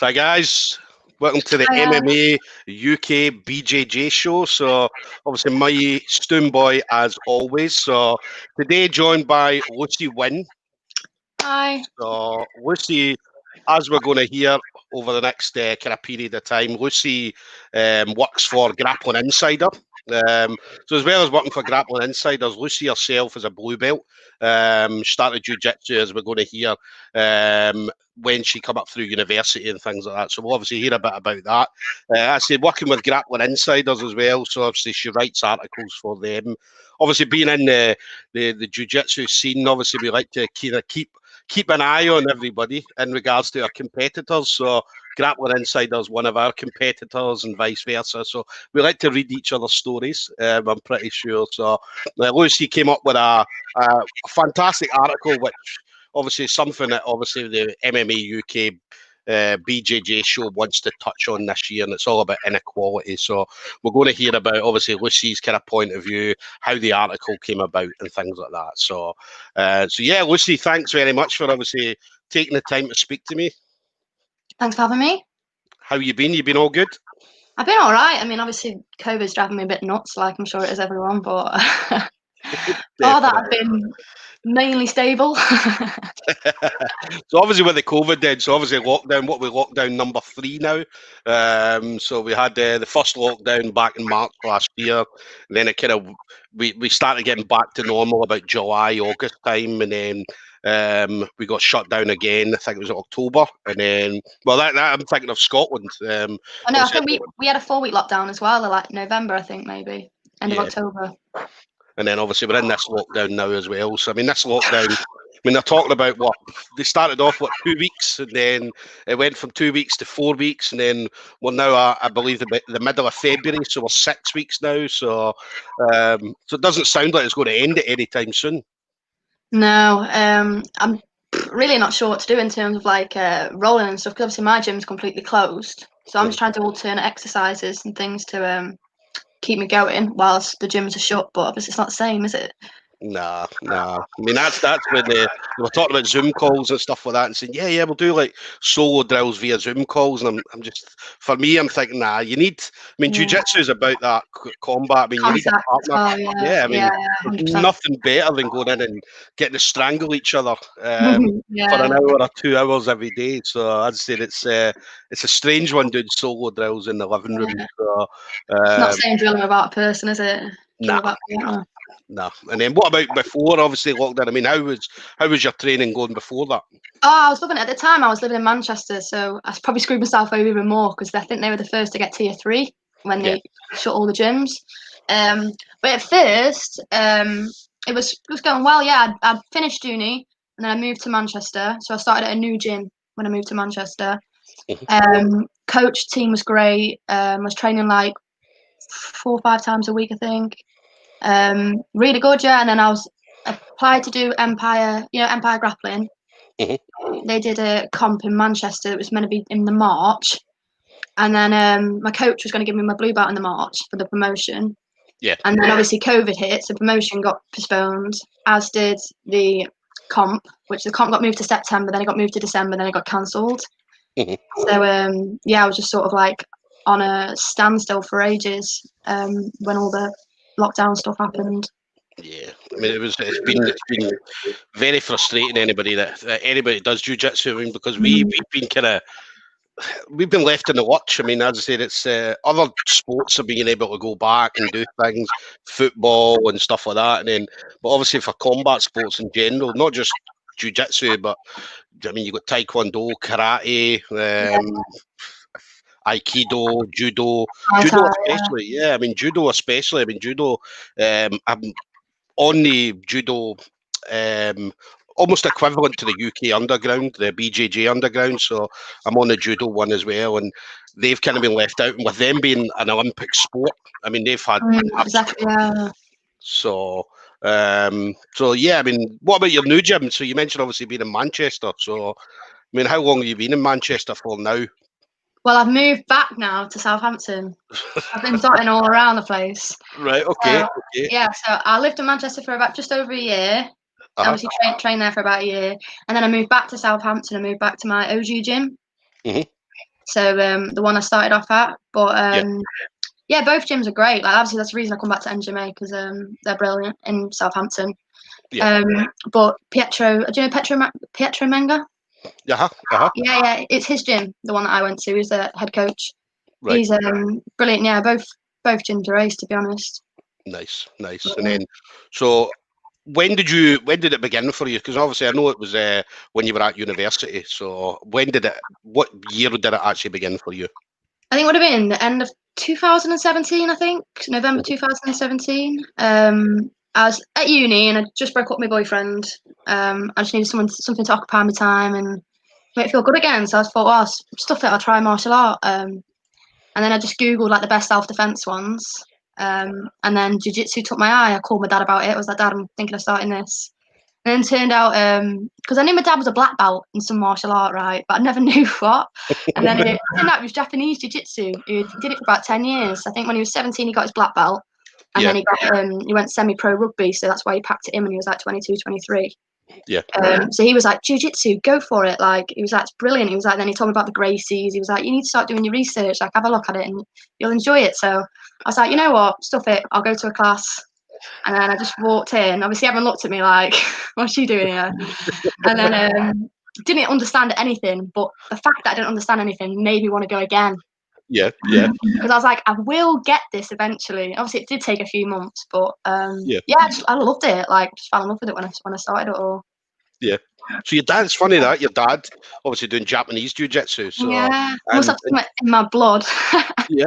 Hi guys, welcome to the Hiya. MMA UK BJJ show. So obviously my Stoon boy as always. So today joined by Lucy Wynne. Hi. So Lucy, as we're going to hear over the next kind of period of time, Lucy works for Grappling Insider. So as well as working for Grappling Insiders, Lucy herself is a blue belt. Started jiu-jitsu, as we're going to hear, when she come up through university and things like that. So we'll obviously hear a bit about that. I said working with Grappling Insiders as well. So obviously she writes articles for them. Obviously being in the jiu-jitsu scene, obviously we like to kind of keep an eye on everybody in regards to our competitors. So Grappling Insider is one of our competitors and vice versa. So we like to read each other's stories, I'm pretty sure. So Lucy came up with a fantastic article, which obviously is something that obviously the MMA UK BJJ show wants to touch on this year, and it's all about inequality. So we're going to hear about obviously Lucy's kind of point of view, how the article came about, and things like that. So, yeah, Lucy, thanks very much for obviously taking the time to speak to me. Thanks for having me. How you been? You been all good? I've been all right. I mean, obviously, COVID's driving me a bit nuts, like I'm sure it is everyone, but all that I've been mainly stable. So obviously with the COVID then, so obviously lockdown, what we lockdown number 3 now. So we had the first lockdown back in March last year, and then it kind of we started getting back to normal about July, August time, and then we got shut down again. I think it was October, and then that I'm thinking of Scotland. I know. I think we had a 4-week lockdown as well, like November, I think maybe end of October. And then obviously we're in this lockdown now as well. So I mean, this lockdown, I mean, they're talking about what they started off 2 weeks, and then it went from 2 weeks to 4 weeks, and then we're now, I believe, the middle of February, so we're 6 weeks now. So, so it doesn't sound like it's going to end at any time soon. No, I'm really not sure what to do in terms of like rolling and stuff, because obviously my gym's completely closed, so I'm just trying to alternate exercises and things to keep me going whilst the gyms are shut. But obviously it's not the same, is it? Nah. I mean, that's when they were talking about Zoom calls and stuff like that, and saying, yeah, we'll do like solo drills via Zoom calls. And I'm just, for me, I'm thinking, nah, you need. I mean, jiu-jitsu is about that combat. I mean, you need a partner. I mean, there's nothing better than going in and getting to strangle each other for an hour or 2 hours every day. So I'd say it's a strange one doing solo drills in the living room. So it's not saying drilling without a person, is it? No. And then what about before, obviously, lockdown? I mean, how was your training going before that? Oh, I was living at the time. I was living in Manchester, so I probably screwed myself over even more because I think they were the first to get tier 3 when they shut all the gyms. But at first, it was going well. Yeah, I'd finished uni and then I moved to Manchester. So I started at a new gym when I moved to Manchester. Coach team was great. I was training like 4 or 5 times a week, I think. Really good, yeah. And then I was applied to do Empire Grappling. They did a comp in Manchester. It was meant to be in the March, and then my coach was going to give me my blue belt in the March for the promotion. Yeah. And then obviously COVID hit, so promotion got postponed, as did the comp, which the comp got moved to September, then it got moved to December, then it got cancelled. So I was just sort of like on a standstill for ages when all the lockdown stuff happened. Yeah, I mean, it's been very frustrating. Anybody that does jiu-jitsu, I mean, because we've been left in the lurch. I mean, as I said, it's other sports are being able to go back and do things, football and stuff like that. And then, but obviously for combat sports in general, not just jiu-jitsu, but I mean, you've got taekwondo, karate, aikido, judo especially. Yeah, I mean, judo especially. I mean, judo. I'm on the judo, almost equivalent to the UK underground, the BJJ underground. So I'm on the judo one as well, and they've kind of been left out. And with them being an Olympic sport, I mean, they've had exactly. Yeah. So yeah. I mean, what about your new gym? So you mentioned obviously being in Manchester. So I mean, how long have you been in Manchester for now? Well, I've moved back now to Southampton. I've been dotting all around the place. Right. Okay. Yeah. So I lived in Manchester for about just over a year. Obviously, trained there for about a year, and then I moved back to Southampton. I moved back to my OG gym. So the one I started off at, but yeah, both gyms are great. Like obviously that's the reason I come back to NGMA because they're brilliant in Southampton. Yeah. But Pietro, do you know Pietro Menga? Yeah, it's his gym, the one that I went to. He's the head coach. Right. He's brilliant. Yeah, both gyms are ace, to be honest. Nice. And then, so when did it begin for you? Because obviously I know it was when you were at university. So what year did it actually begin for you? I think it would have been the end of 2017. I think November 2017. I was at uni and I just broke up with my boyfriend. I just needed something to occupy my time and make me feel good again. So I thought, well, stuff it, I'll try martial art. And then I just Googled like the best self-defense ones. And then jiu-jitsu took my eye. I called my dad about it. I was like, Dad, I'm thinking of starting this. And then it turned out, because I knew my dad was a black belt in some martial art, right? But I never knew what. And then it turned out it was Japanese jiu-jitsu. He did it for about 10 years. I think when he was 17, he got his black belt. And then he went semi-pro rugby. So that's why he packed it in when he was like 22, 23. Yeah. So he was like, jiu-jitsu, go for it. Like, he was like, it's brilliant. He was like, then he told me about the Gracies. He was like, you need to start doing your research. Like, have a look at it and you'll enjoy it. So I was like, you know what? Stuff it. I'll go to a class. And then I just walked in. Obviously, everyone looked at me like, what's she doing here? And then didn't understand anything. But the fact that I didn't understand anything made me want to go again. Yeah. Because I was like, I will get this eventually. Obviously, it did take a few months, but I loved it. Like, just fell in love with it when I started it all. Yeah. So your dad, it's funny that your dad obviously doing Japanese jiu-jitsu. So yeah, must have in my blood. Yeah,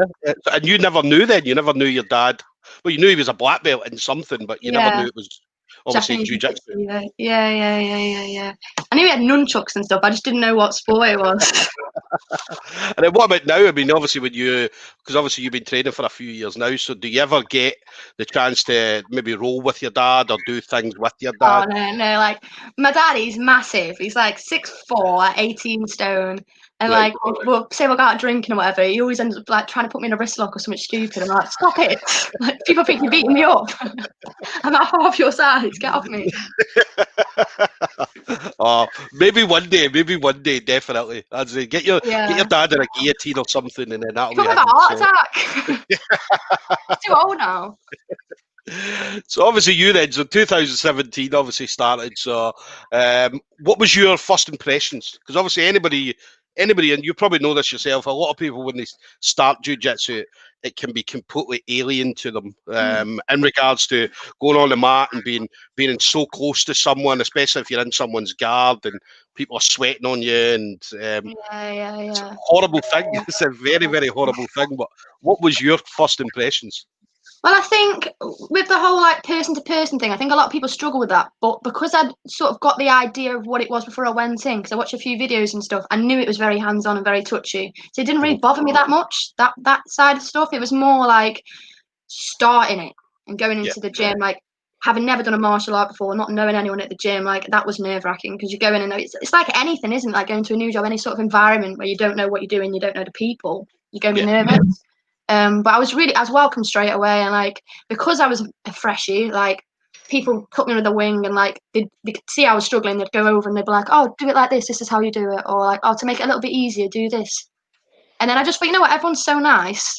and you never knew then. You never knew your dad. Well, you knew he was a black belt in something, but you never knew it was obviously jiu-jitsu. Yeah. I knew he had nunchucks and stuff. I just didn't know what sport it was. And then what about now? I mean, obviously because obviously you've been training for a few years now, so do you ever get the chance to maybe roll with your dad or do things with your dad? Oh, no, like, my dad, he's massive. He's like 6'4", 18 stone. And like, we'll say we'll go out drinking or whatever. He always ends up like trying to put me in a wrist lock or something stupid. I'm like, stop it! Like, people think you're beating me up. I'm at half your size. Get off me. Oh, maybe one day, definitely. I'd say get your dad in a guillotine or something, and then that'll be. He'll have a heart attack. He's too old now. So obviously you then, so 2017 obviously started. So what was your first impressions? Because obviously anybody, and you probably know this yourself, a lot of people when they start jiu-jitsu, it can be completely alien to them in regards to going on the mat and being so close to someone, especially if you're in someone's guard and people are sweating on you, and it's a horrible thing. It's a very, very horrible thing. But what was your first impressions? Well, I think with the whole like person-to-person thing, I think a lot of people struggle with that. But because I'd sort of got the idea of what it was before I went in, because I watched a few videos and stuff, I knew it was very hands-on and very touchy. So it didn't really bother me that much, that side of stuff. It was more like starting it and going into the gym, like having never done a martial art before, not knowing anyone at the gym. Like, that was nerve-wracking because you go in and it's like anything, isn't it? Like going to a new job, any sort of environment where you don't know what you're doing, you don't know the people, you're going to be nervous. But I was welcome straight away, and like because I was a freshie, like people took me under the wing, and like they could see I was struggling. They'd go over and they'd be like, "Oh, do it like this. This is how you do it," or like, "Oh, to make it a little bit easier, do this." And then I just thought, you know what, everyone's so nice,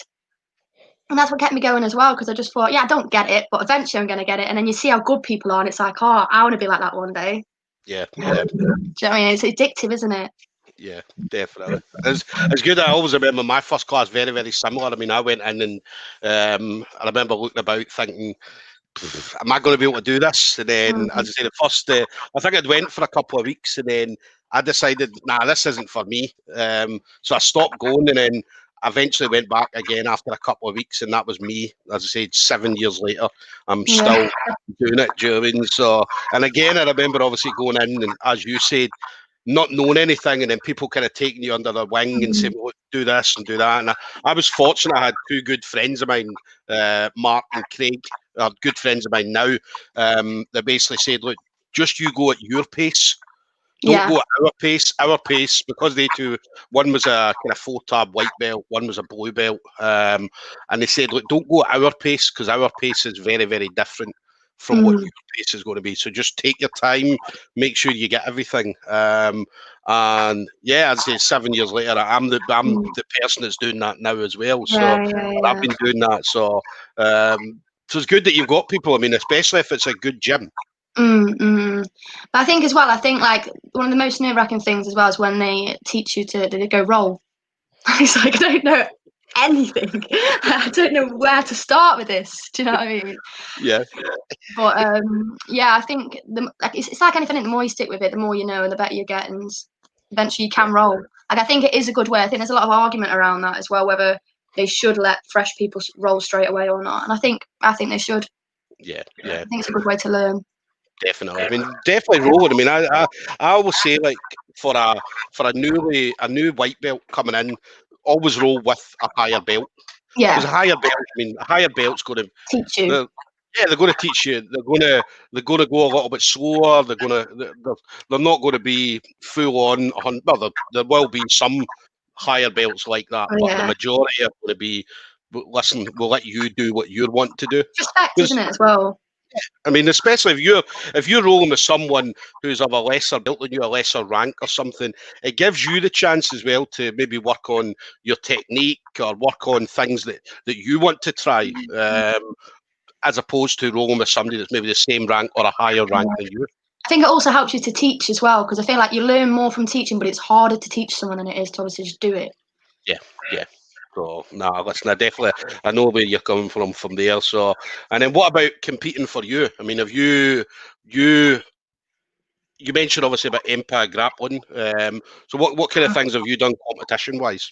and that's what kept me going as well. Because I just thought, yeah, I don't get it, but eventually I'm gonna get it. And then you see how good people are, and it's like, oh, I want to be like that one day. Yeah. Do you know what I mean? It's addictive, isn't it? Yeah, definitely. It's good. I always remember my first class very, very similar. I mean, I went in and I remember looking about thinking, am I going to be able to do this? And then, as I say, the first, I think I'd went for a couple of weeks and then I decided, nah, this isn't for me. So I stopped going and then I eventually went back again after a couple of weeks, and that was me. As I said, 7 years later, I'm still doing it. Do you know what I mean? So, and again, I remember obviously going in and, as you said, not knowing anything, and then people kind of taking you under their wing and saying, well, do this and do that. And I was fortunate. I had two good friends of mine, Mark and Craig, are good friends of mine now. They basically said, look, just you go at your pace. Don't go at our pace, because they two, one was a kind of 4-tab white belt, one was a blue belt. And they said, look, don't go at our pace, because our pace is very, very different from what your pace is going to be. So just take your time, make sure you get everything. And yeah, I'd say 7 years later, I'm the person that's doing that now as well. So I've been doing that. So so it's good that you've got people. I mean, especially if it's a good gym. But I think as well, like one of the most nerve-wracking things as well is when they teach you to go roll. It's like, I don't know anything. I don't know where to start with this. Do you know what I mean? Yeah. But yeah, I think it's like anything. The more you stick with it, the more you know, and the better you get, and eventually you can roll. Like I think it is a good way. I think there's a lot of argument around that as well, whether they should let fresh people roll straight away or not. And I think they should. Yeah. I think it's a good way to learn. Definitely. I mean, definitely rolling. I mean, I always say, like, for a new white belt coming in, always roll with a higher belt. Yeah. Because a higher belt's going to teach you. They're going to teach you. They're going to go a little bit slower. They're not going to be full on. Well, there will be some higher belts like that, but the majority are going to be. Listen, we'll let you do what you want to do. Respect, isn't it, as well? I mean, especially if you're rolling with someone who's of a lesser belt than you, a lesser rank or something, it gives you the chance as well to maybe work on your technique or work on things that you want to try, as opposed to rolling with somebody that's maybe the same rank or a higher rank than you. I think it also helps you to teach as well, because I feel like you learn more from teaching, but it's harder to teach someone than it is to obviously just do it. Yeah. So, listen, I know where you're coming from there. So, and then what about competing for you? I mean, have you mentioned obviously about Empire Grappling. So what kind of things have you done competition wise?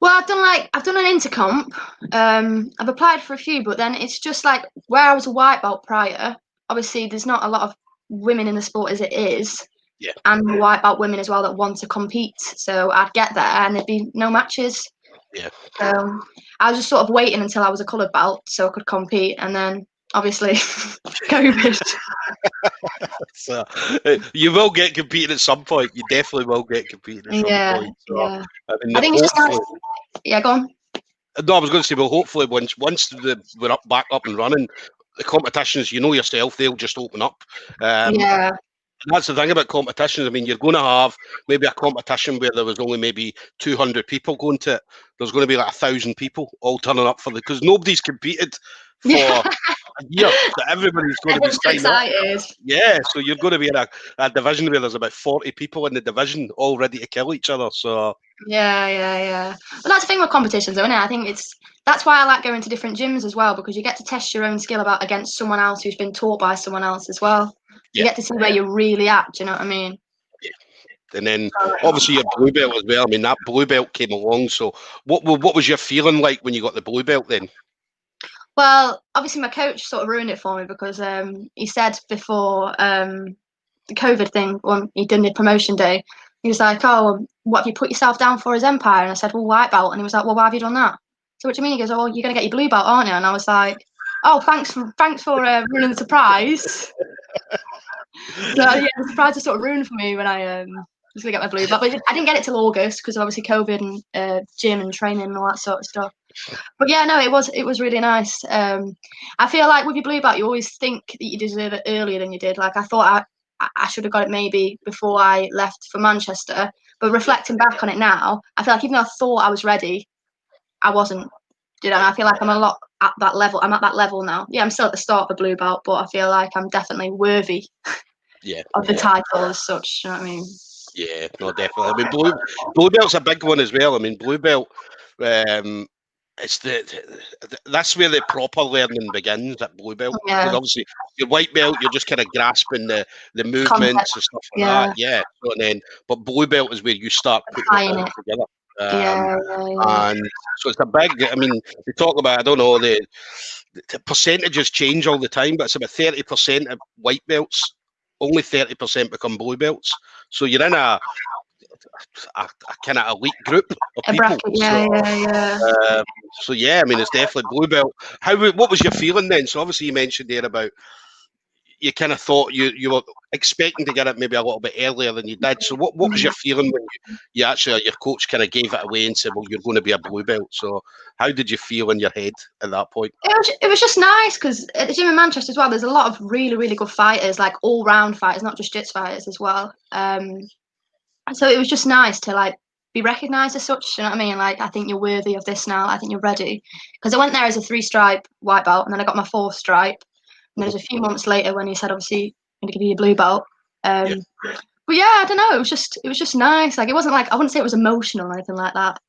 Well, I've done an intercomp. I've applied for a few, but then it's just like where I was a white belt prior. Obviously, there's not a lot of women in the sport as it is. Yeah. And white belt women as well that want to compete. So I'd get there and there'd be no matches. Yeah. I was just sort of waiting until I was a coloured belt so I could compete, and then obviously COVID. So you will get competing at some point. You definitely will get competing at some point. So, yeah. I think it's nice. Yeah, go on. No, I was going to say, well, hopefully once we're back up and running, the competitions, you know yourself, they'll just open up. Yeah. That's the thing about competitions. I mean, you're going to have maybe a competition where there was only maybe 200 people going to it. There's going to be like 1,000 people all turning up because nobody's competed for a year. So everybody's going to be excited. Yeah, so you're going to be in a division where there's about 40 people in the division all ready to kill each other. So yeah. Well, that's the thing with competitions, isn't it? I think that's why I like going to different gyms as well, because you get to test your own skill against someone else who's been taught by someone else as well. You get to see where you're really at. Do you know what I mean? Yeah. And then obviously your blue belt as well. I mean, that blue belt came along. So what was your feeling like when you got the blue belt then? Well, obviously my coach sort of ruined it for me because he said before the COVID thing, when he did the promotion day, he was like, "Oh, what have you put yourself down for as Empire?" And I said, "Well, white belt." And he was like, "Well, why have you done that?" So what do you mean? He goes, "Oh, you're going to get your blue belt, aren't you?" And I was like, "Oh, thanks for ruining the surprise." So yeah, the surprise was sort of ruined for me when I was going to get my blue belt. But I didn't get it till August because obviously COVID and gym and training and all that sort of stuff. But yeah, no, it was really nice. I feel like with your blue belt, you always think that you deserve it earlier than you did. Like I thought I should have got it maybe before I left for Manchester. But reflecting back on it now, I feel like even though I thought I was ready, I wasn't. And I feel like I'm a lot at that level. I'm at that level now. Yeah, I'm still at the start of the blue belt, but I feel like I'm definitely worthy of the title as such. You know what I mean? Yeah, no, definitely. I mean, blue belt's a big one as well. I mean, blue belt. It's that's where the proper learning begins at blue belt. Because obviously your white belt, you're just kind of grasping the movements and stuff like that. Yeah. So but blue belt is where you start putting it all together. And so it's a big. I mean, we talk about, I don't know, the percentages change all the time, but it's about 30% of white belts. Only 30% become blue belts. So you're in a kind of elite group of people. So yeah, I mean, it's definitely blue belt. What was your feeling then? So obviously you mentioned there about you kind of thought you were expecting to get it maybe a little bit earlier than you did. So what was your feeling when you actually, your coach kind of gave it away and said, well, you're going to be a blue belt? So how did you feel in your head at that point? It was just nice because at the gym in Manchester as well, there's a lot of really, really good fighters, like all-round fighters, not just jiu-jitsu fighters as well. So it was just nice to like be recognised as such. You know what I mean? Like, I think you're worthy of this now. I think you're ready. Because I went there as a 3-stripe white belt, and then I got my 4th stripe. And then it was a few months later when he said, obviously, I'm going to give you a blue belt. But yeah, I don't know. It was just nice. Like, it wasn't like, I wouldn't say it was emotional or anything like that.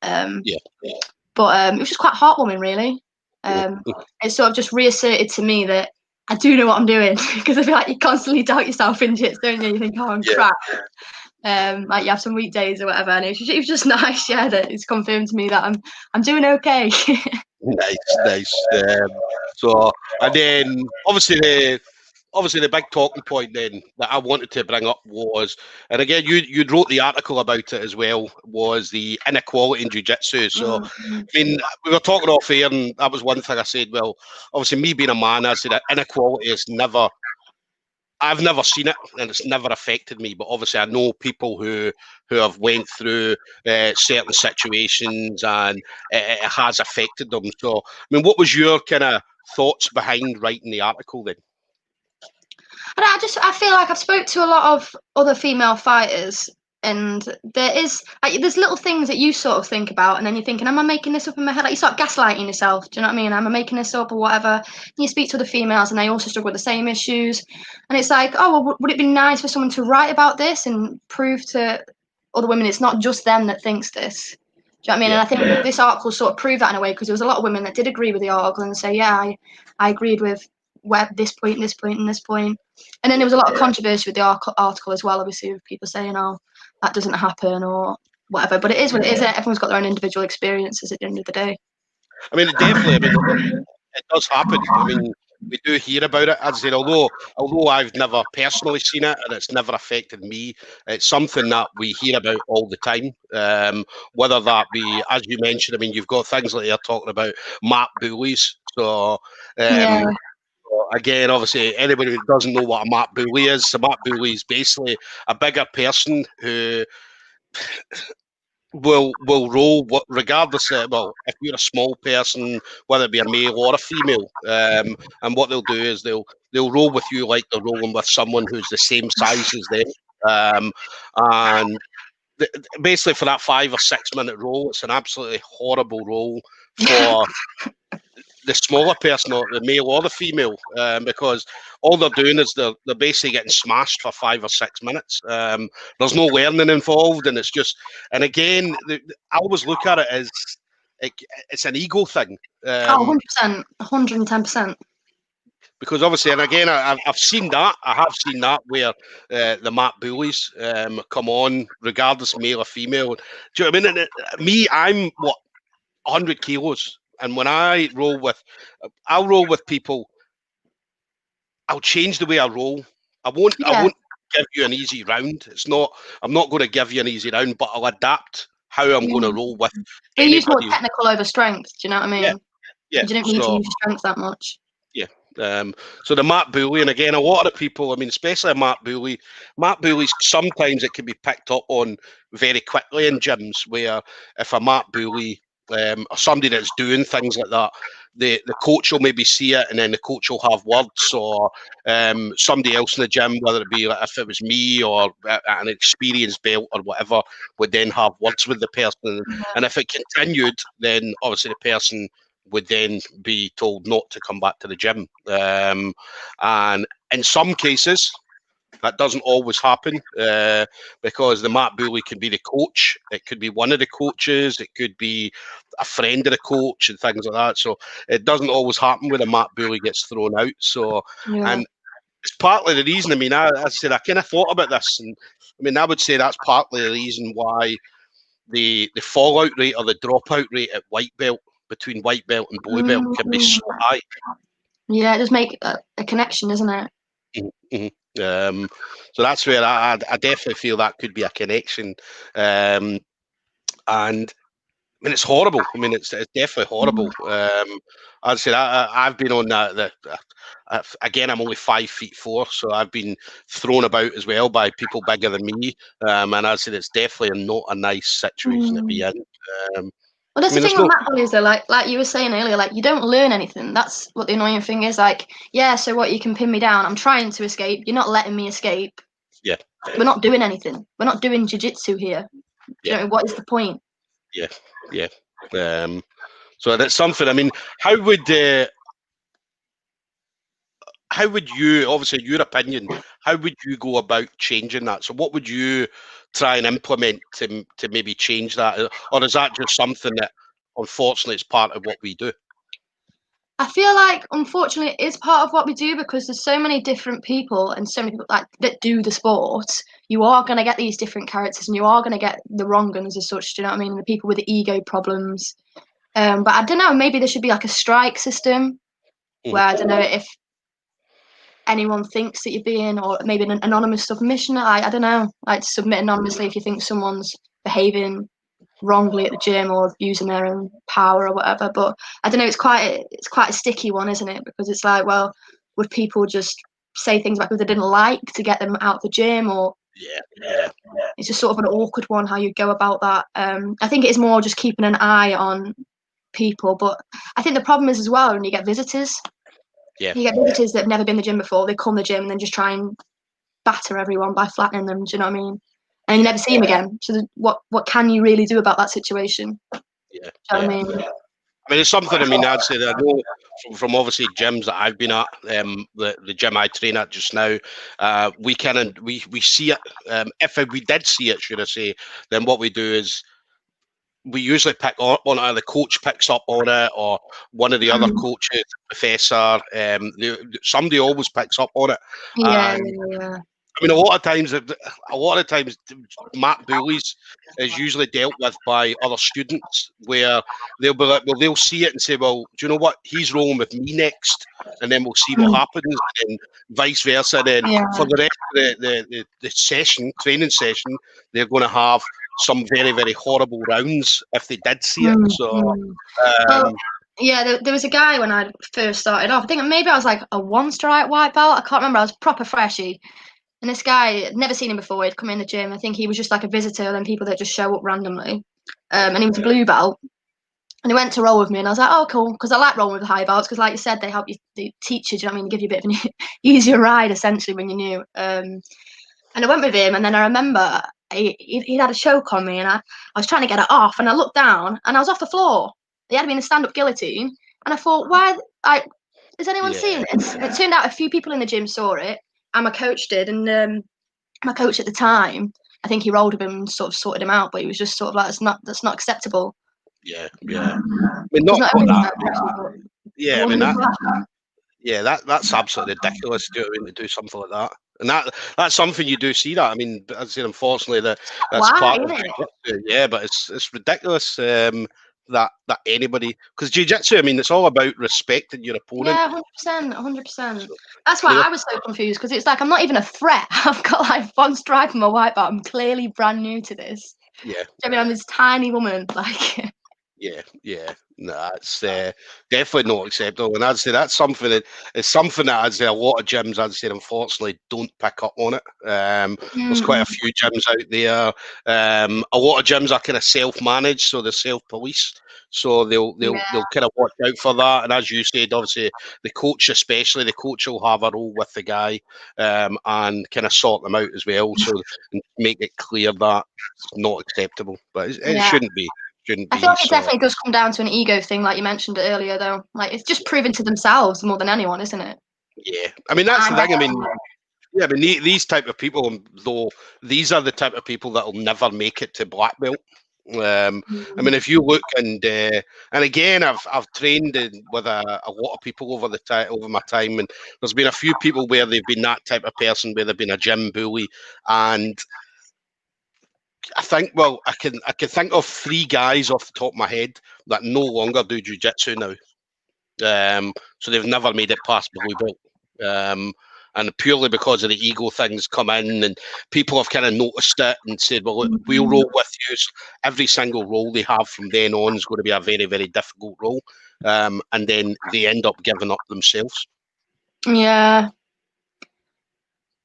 But it was just quite heartwarming, really. It sort of just reasserted to me that I do know what I'm doing, because I feel like you constantly doubt yourself in jiu-jitsu, don't you? You think, oh, I'm crap. Like you have some weekdays or whatever, and it was just nice, yeah, that it's confirmed to me that I'm doing okay. Nice. So, and then obviously the big talking point then that I wanted to bring up was, and again, you wrote the article about it as well, was the inequality in jiu-jitsu. So, I mean, we were talking off air, and that was one thing I said. Well, obviously, me being a man, I said that inequality is never. I've never seen it, and it's never affected me. But obviously, I know people who have went through certain situations, and it has affected them. So, I mean, what was your kind of thoughts behind writing the article then? I feel like I've spoke to a lot of other female fighters, and there's little things that you sort of think about, and then you're thinking, am I making this up in my head? Like, you start gaslighting yourself. Do you know what I mean? Am I making this up or whatever? And you speak to other females, and they also struggle with the same issues, and it's like, oh, well, would it be nice for someone to write about this and prove to other women it's not just them that thinks this? Do you know what I mean? And I think this article sort of proved that in a way, because there was a lot of women that did agree with the article and say, yeah, I agreed with this point, and this point, and this point. And then there was a lot of controversy with the article as well, obviously, with people saying, oh, that doesn't happen or whatever. But it is what it is. Everyone's got their own individual experiences at the end of the day. I mean, definitely. I mean, it does happen. I mean, we do hear about it. As I said, although I've never personally seen it and it's never affected me, it's something that we hear about all the time. Whether that be, as you mentioned, I mean, you've got things like you're talking about mat bullies. So, again, obviously, anybody who doesn't know what a mat bully is, a mat bully is basically a bigger person who will roll regardless of, well, if you're a small person, whether it be a male or a female, and what they'll do is they'll roll with you like they're rolling with someone who's the same size as them, and basically for that 5 or 6 minute roll, it's an absolutely horrible roll for the smaller person, or the male or the female, because all they're doing is they're basically getting smashed for 5 or 6 minutes. There's no learning involved, and it's just, and again, I always look at it as it's an ego thing. 100%, 110%. Because obviously, and again, I've seen that. I have seen that where the mat bullies come on, regardless male or female. Do you know what I mean? Me, I'm 100 kilos. And when I'll roll with people, I'll change the way I roll. I won't give you an easy round. I'm not going to give you an easy round, but I'll adapt how I'm going to roll with. But you use more technical over strength. Do you know what I mean? Yeah. You don't need to use strength that much. Yeah. So the mat bully, and again, a lot of people, I mean, especially a mat bullies, sometimes it can be picked up on very quickly in gyms, where if a mat bully, or somebody that's doing things like that, the coach will maybe see it, and then the coach will have words, or somebody else in the gym, whether it be like if it was me or an experienced belt or whatever, would then have words with the person. And if it continued, then obviously the person would then be told not to come back to the gym. And in some cases, that doesn't always happen, because the mat bully can be the coach. It could be one of the coaches. It could be a friend of the coach and things like that. So it doesn't always happen when a mat bully gets thrown out. So, and it's partly the reason. I mean, I said, I kind of thought about this, and I mean, I would say that's partly the reason why the fallout rate or the dropout rate at white belt, between white belt and blue belt, can be so high. Yeah, it does make a connection, isn't it? Mm-hmm. So that's where I definitely feel that could be a connection, and I mean, it's horrible. I mean, it's definitely horrible. As I said, I've been on again, I'm only 5'4", so I've been thrown about as well by people bigger than me. And I said it's definitely not a nice situation to be in. Well, that's the thing with mat bullies, though. Like you were saying earlier, like you don't learn anything. That's what the annoying thing is. Like, yeah, so what? You can pin me down. I'm trying to escape. You're not letting me escape. Yeah. We're not doing anything. We're not doing jiu-jitsu here. You know, what is the point? Yeah. Yeah. So that's something. I mean, how would you, obviously, your opinion, how would you go about changing that? So what would you try and implement to maybe change that? Or is that just something that, unfortunately, is part of what we do? I feel like, unfortunately, it is part of what we do because there's so many different people and so many people like that do the sport. You are going to get these different characters and you are going to get the wrong guns as such, do you know what I mean? And the people with the ego problems. But I don't know, maybe there should be like a strike system where, I don't know, if anyone thinks that you're being, or maybe an anonymous submission, I don't know, like submit anonymously if you think someone's behaving wrongly at the gym or using their own power or whatever. But I don't know, it's quite a sticky one, isn't it? Because it's like, well, would people just say things about people they didn't like to get them out of the gym, or it's just sort of an awkward one how you go about that. I think it is more just keeping an eye on people. But I think the problem is as well when you get visitors. You get visitors that have never been to the gym before, they come to the gym and then just try and batter everyone by flattening them, do you know what I mean? And you never see them again. So what can you really do about that situation? Yeah. Do you know what I mean? I mean, it's something, I mean, I'd say that I know from obviously gyms that I've been at, the gym I train at just now, we see it. If we did see it, should I say, then what we do is we usually pick up on it, the coach picks up on it, or one of the other coaches, professor, somebody always picks up on it. Yeah. I mean, a lot of times, mat bullies is usually dealt with by other students, where they'll be like, well, they'll see it and say, well, do you know what? He's rolling with me next, and then we'll see what happens, and vice versa. Then for the rest of the training session, they're going to have some very, very horrible rounds if they did see it. So. Yeah, there was a guy when I first started off. I think maybe I was like a 1-stripe white belt. I can't remember. I was proper freshy. And this guy, never seen him before, he'd come in the gym. I think he was just like a visitor, then people that just show up randomly. And he was a blue belt. And he went to roll with me, and I was like, oh, cool. Because I like rolling with the high belts, because like you said, they help you, they teach you, do you know what I mean? They give you a bit of an easier ride, essentially, when you're new. And I went with him, and then I remember he had a choke on me, and I was trying to get it off, and I looked down, and I was off the floor. He had me in a stand-up guillotine, and I thought, is anyone seeing this? And it turned out a few people in the gym saw it, and my coach did, and my coach at the time, I think he rolled with him and sort of sorted him out, but he was just sort of like, that's not acceptable. Yeah. I mean, not that. Yeah, I mean that's absolutely ridiculous to do something like that. And that's something you do see that. I mean, as I say, unfortunately, that's part of jiu-jitsu. Yeah, but it's ridiculous that anybody, because jiu-jitsu, I mean, it's all about respecting your opponent. Yeah, 100%. That's why I was so confused, because it's like I'm not even a threat. I've got like 1 stripe on my white belt. I'm clearly brand new to this. Yeah. I mean, I'm this tiny woman, like. Yeah. No, it's definitely not acceptable. And I'd say that's something that I'd say a lot of gyms, I'd say, unfortunately, don't pick up on it. There's quite a few gyms out there. A lot of gyms are kind of self-managed, so they're self-police. So they'll kind of watch out for that. And as you said, obviously, the coach will have a role with the guy and kind of sort them out as well. So and make it clear that it's not acceptable. But it shouldn't be. I feel like it definitely does come down to an ego thing, like you mentioned earlier, though. Like, it's just proven to themselves more than anyone, isn't it? Yeah. I mean, that's the thing. I mean, these type of people, though, these are the type of people that will never make it to black belt. I mean, if you look and again, I've trained with a lot of people over my time, and there's been a few people where they've been that type of person, where they've been a gym bully, and I think, well, I can think of 3 guys off the top of my head that no longer do jiu-jitsu now. So they've never made it past blue belt. And purely because of the ego things come in, and people have kind of noticed it and said, well, look, we'll roll with you. So every single role they have from then on is going to be a very, very difficult role. And then they end up giving up themselves. Yeah.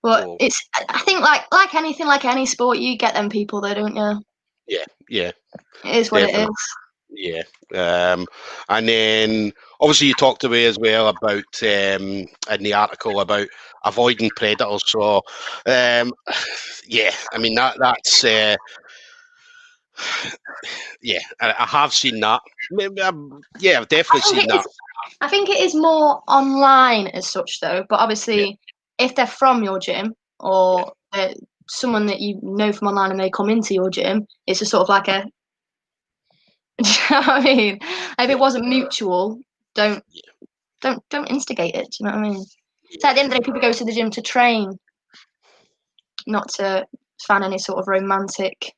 But So I think like anything, like any sport, you get them people though, don't you? yeah, It is what it definitely. is. Yeah. And then obviously you talked away as well about in the article about avoiding predators. So yeah, I mean that's yeah, I have seen that. Yeah, I've definitely seen that. I think it is more online as such though, but obviously if they're from your gym or someone that you know from online and they come into your gym, it's just sort of like a do you know what I mean? If it wasn't mutual, don't instigate it, do you know what I mean? So at the end of the day, people go to the gym to train, not to find any sort of romantic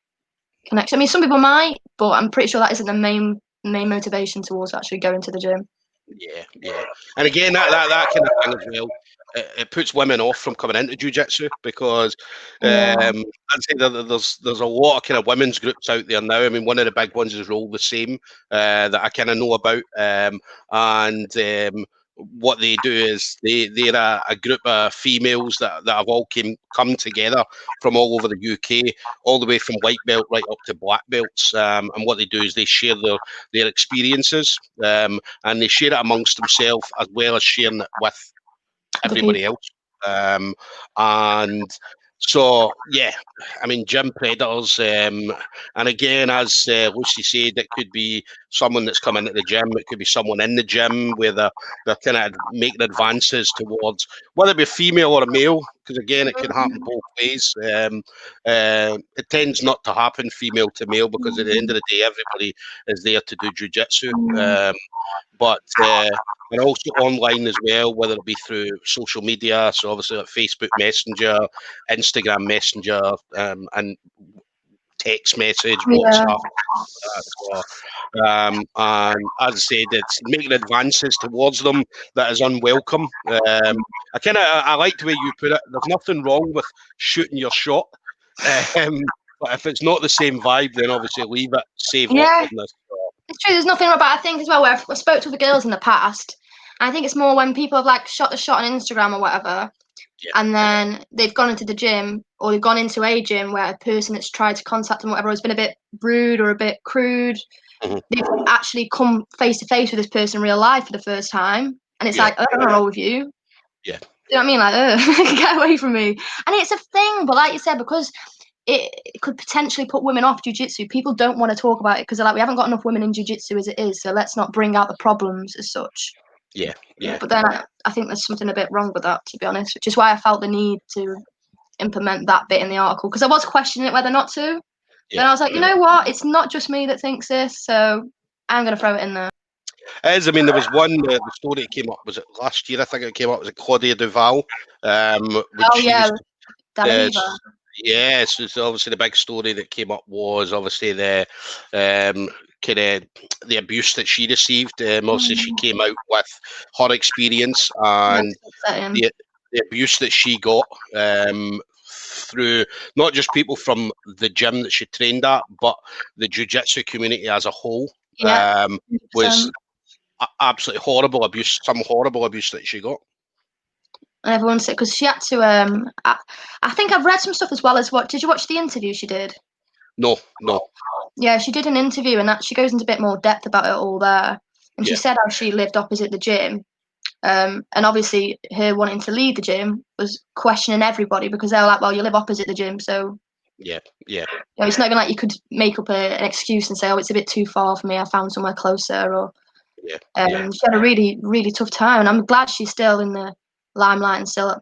connection. I mean, some people might, but I'm pretty sure that isn't the main motivation towards actually going to the gym. Yeah. And again, that kind of thing as well. It puts women off from coming into jiu-jitsu because I'd say there's a lot of kind of women's groups out there now. I mean, one of the big ones is Roll the Same that I kind of know about, and what they do is they're a group of females that have all come together from all over the UK, all the way from white belt right up to black belts. And what they do is they share their experiences, and they share it amongst themselves as well as sharing it with everybody else. And so, yeah, I mean, gym predators. And again, as Lucy said, it could be someone that's come into the gym. It could be someone in the gym where they're kind of making advances towards whether it be a female or a male, because again, it can happen both ways. It tends not to happen female to male because at the end of the day, everybody is there to do jiu-jitsu. But and also online as well, whether it be through social media, so obviously like Facebook Messenger, Instagram Messenger, and text message, WhatsApp. So, and as I said, it's making advances towards them that is unwelcome. I like the way you put it. There's nothing wrong with shooting your shot, but if it's not the same vibe, then obviously leave it. Save awkwardness. It's true. There's nothing about. I think as well. Where I've spoke to the girls in the past. I think it's more when people have like shot the shot on Instagram or whatever, and then they've gone into the gym or they've gone into a gym where a person that's tried to contact them, or whatever, has been a bit rude or a bit crude. They've actually come face to face with this person in real life for the first time, and it's like, I don't know with you. Yeah. You know what I mean? Like, get away from me. And it's a thing, but like you said, because it could potentially put women off jiu-jitsu. People don't want to talk about it because they're like, we haven't got enough women in jiu-jitsu as it is, so let's not bring out the problems as such. Yeah. But then I think there's something a bit wrong with that, to be honest, which is why I felt the need to implement that bit in the article, because I was questioning it whether not to. Then I was like, you know what? It's not just me that thinks this, so I'm going to throw it in there. It is. I mean, there was one, the story that came up, was it last year? I think it came up, was it Claudia Duval? Yeah, so obviously the big story that came up was obviously the kind of the abuse that she received. Obviously, she came out with her experience and the abuse that she got through not just people from the gym that she trained at, but the jiu-jitsu community as a whole. Was absolutely horrible abuse, some horrible abuse that she got. And everyone said, because she had to, I think I've read some stuff as well as did you watch the interview she did? No. Yeah, she did an interview and that she goes into a bit more depth about it all there. And she said how she lived opposite the gym. And obviously her wanting to leave the gym was questioning everybody because they were like, well, you live opposite the gym, so. Yeah. You know, it's not even like you could make up an excuse and say, oh, it's a bit too far for me, I found somewhere closer. Or she had a really, really tough time. And I'm glad she's still in the limelight and still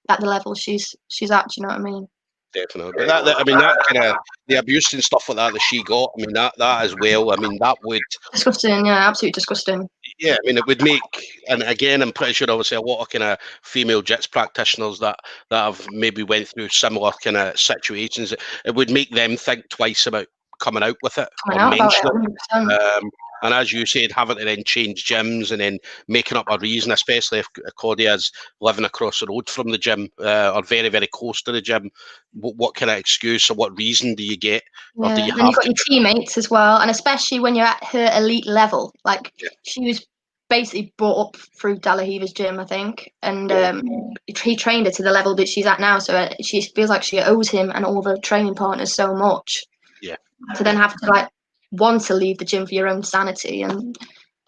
at the level she's at, you know what I mean? Definitely. But that kind of the abuse and stuff like that she got, I mean, that as well, I mean, that would disgusting, absolutely disgusting. Yeah, I mean, it would make, and again, I'm pretty sure obviously a lot of kind of female jits practitioners that have maybe went through similar kind of situations, it would make them think twice about coming out with it or mentioning it. And as you said, having to then change gyms and then making up a reason, especially if Claudia's living across the road from the gym or very, very close to the gym, what kind of excuse or what reason do you get? Or do you have you've got your teammates as well, and especially when you're at her elite level. Like she was basically brought up through Dalahiva's gym, I think, and he trained her to the level that she's at now. So she feels like she owes him and all the training partners so much. Yeah. To then have to like want to leave the gym for your own sanity, and do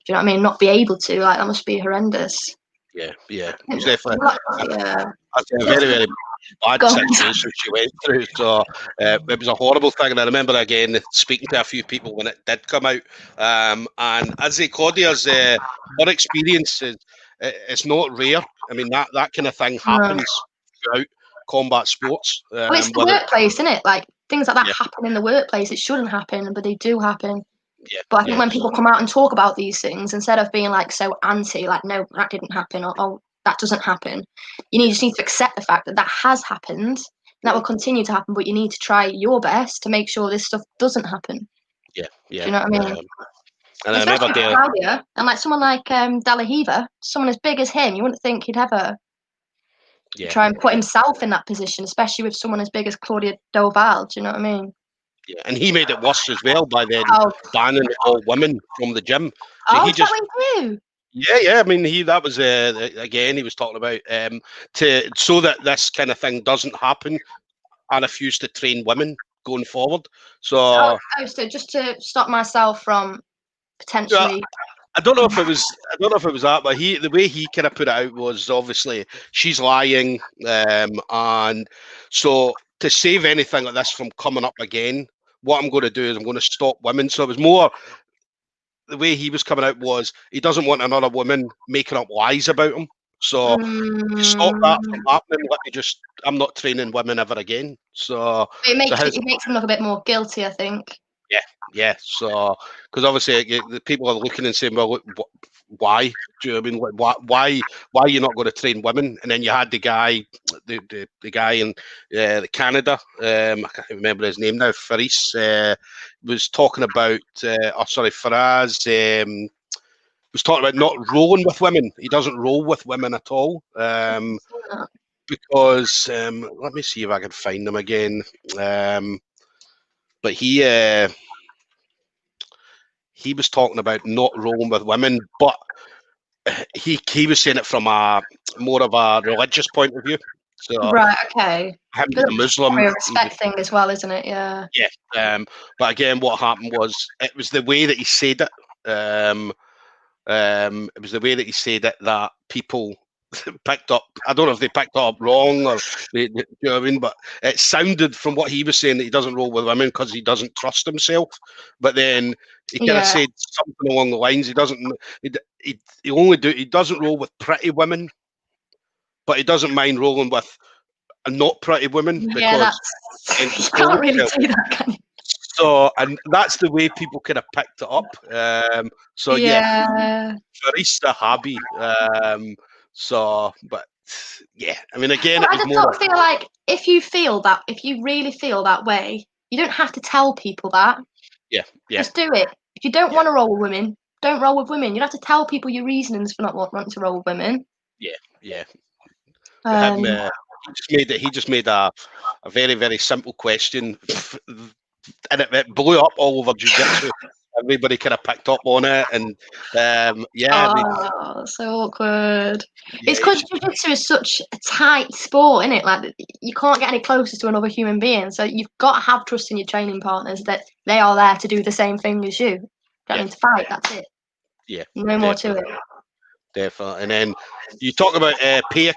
you know what I mean? Not be able to, like, that must be horrendous. Yeah. It was definitely Yeah. a very, very bad situation she went through. So it was a horrible thing. And I remember, again, speaking to a few people when it did come out. And as Claudia's, her experience is, it's not rare. I mean, that kind of thing happens throughout combat sports. Well, it's the workplace, isn't it? Like, things like that happen in the workplace. It shouldn't happen, but they do happen. Yeah, but I think when people come out and talk about these things, instead of being like so anti, like, no, that didn't happen, or oh, that doesn't happen, just need to accept the fact that that has happened, and that will continue to happen, but you need to try your best to make sure this stuff doesn't happen. Yeah. Do you know what I mean? And I remember Claudia, and like someone like Dalahiva, someone as big as him, you wouldn't think he'd ever try and put himself in that position, especially with someone as big as Claudia Doval. Do you know what I mean? Yeah, and he made it worse as well by then banning all women from the gym. So he just, yeah. I mean, that was again, he was talking about so that this kind of thing doesn't happen. I refuse to train women going forward. So just to stop myself from potentially. I don't know if it was that, but the way he kind of put it out was, obviously she's lying, and so to save anything like this from coming up again, what I'm going to do is I'm going to stop women. So it was more the way he was coming out was he doesn't want another woman making up lies about him. So to stop that from happening, I'm not training women ever again. So it makes him look a bit more guilty, I think. Yeah. So, because obviously the people are looking and saying, well, why? Do you know what I mean? Why are you not going to train women? And then you had the guy, the guy in Canada. I can't remember his name now. Faris was talking about. Faraz was talking about not rolling with women. He doesn't roll with women at all. Because let me see if I can find them again. But he was talking about not rolling with women, but he was saying it from more of a religious point of view. So, right, okay. Him being a Muslim, a respect thing as well, isn't it? Yeah. Yeah. But again, what happened was it was the way that he said it. It was the way that he said it that people picked up. I don't know if they picked it up wrong or you know what I mean, but it sounded from what he was saying that he doesn't roll with women because he doesn't trust himself. But then he kind of said something along the lines he doesn't roll with pretty women, but he doesn't mind rolling with not pretty women because you can't really do that, can you? So, and that's the way people kind of picked it up. Faris Sahabi. But yeah, I mean, again, I just feel like if you really feel that way, you don't have to tell people that. Yeah. Just do it. If you don't want to roll with women, don't roll with women. You don't have to tell people your reasons for not wanting to roll with women. Yeah. He just made a very, very simple question, and it blew up all over jiu-jitsu. Everybody kind of picked up on it, and so awkward. It's because jiu-jitsu is such a tight sport, isn't it? Like, you can't get any closer to another human being, so you've got to have trust in your training partners that they are there to do the same thing as you. Going to fight, that's it. Yeah, no more to it. Definitely. And then you talk about pay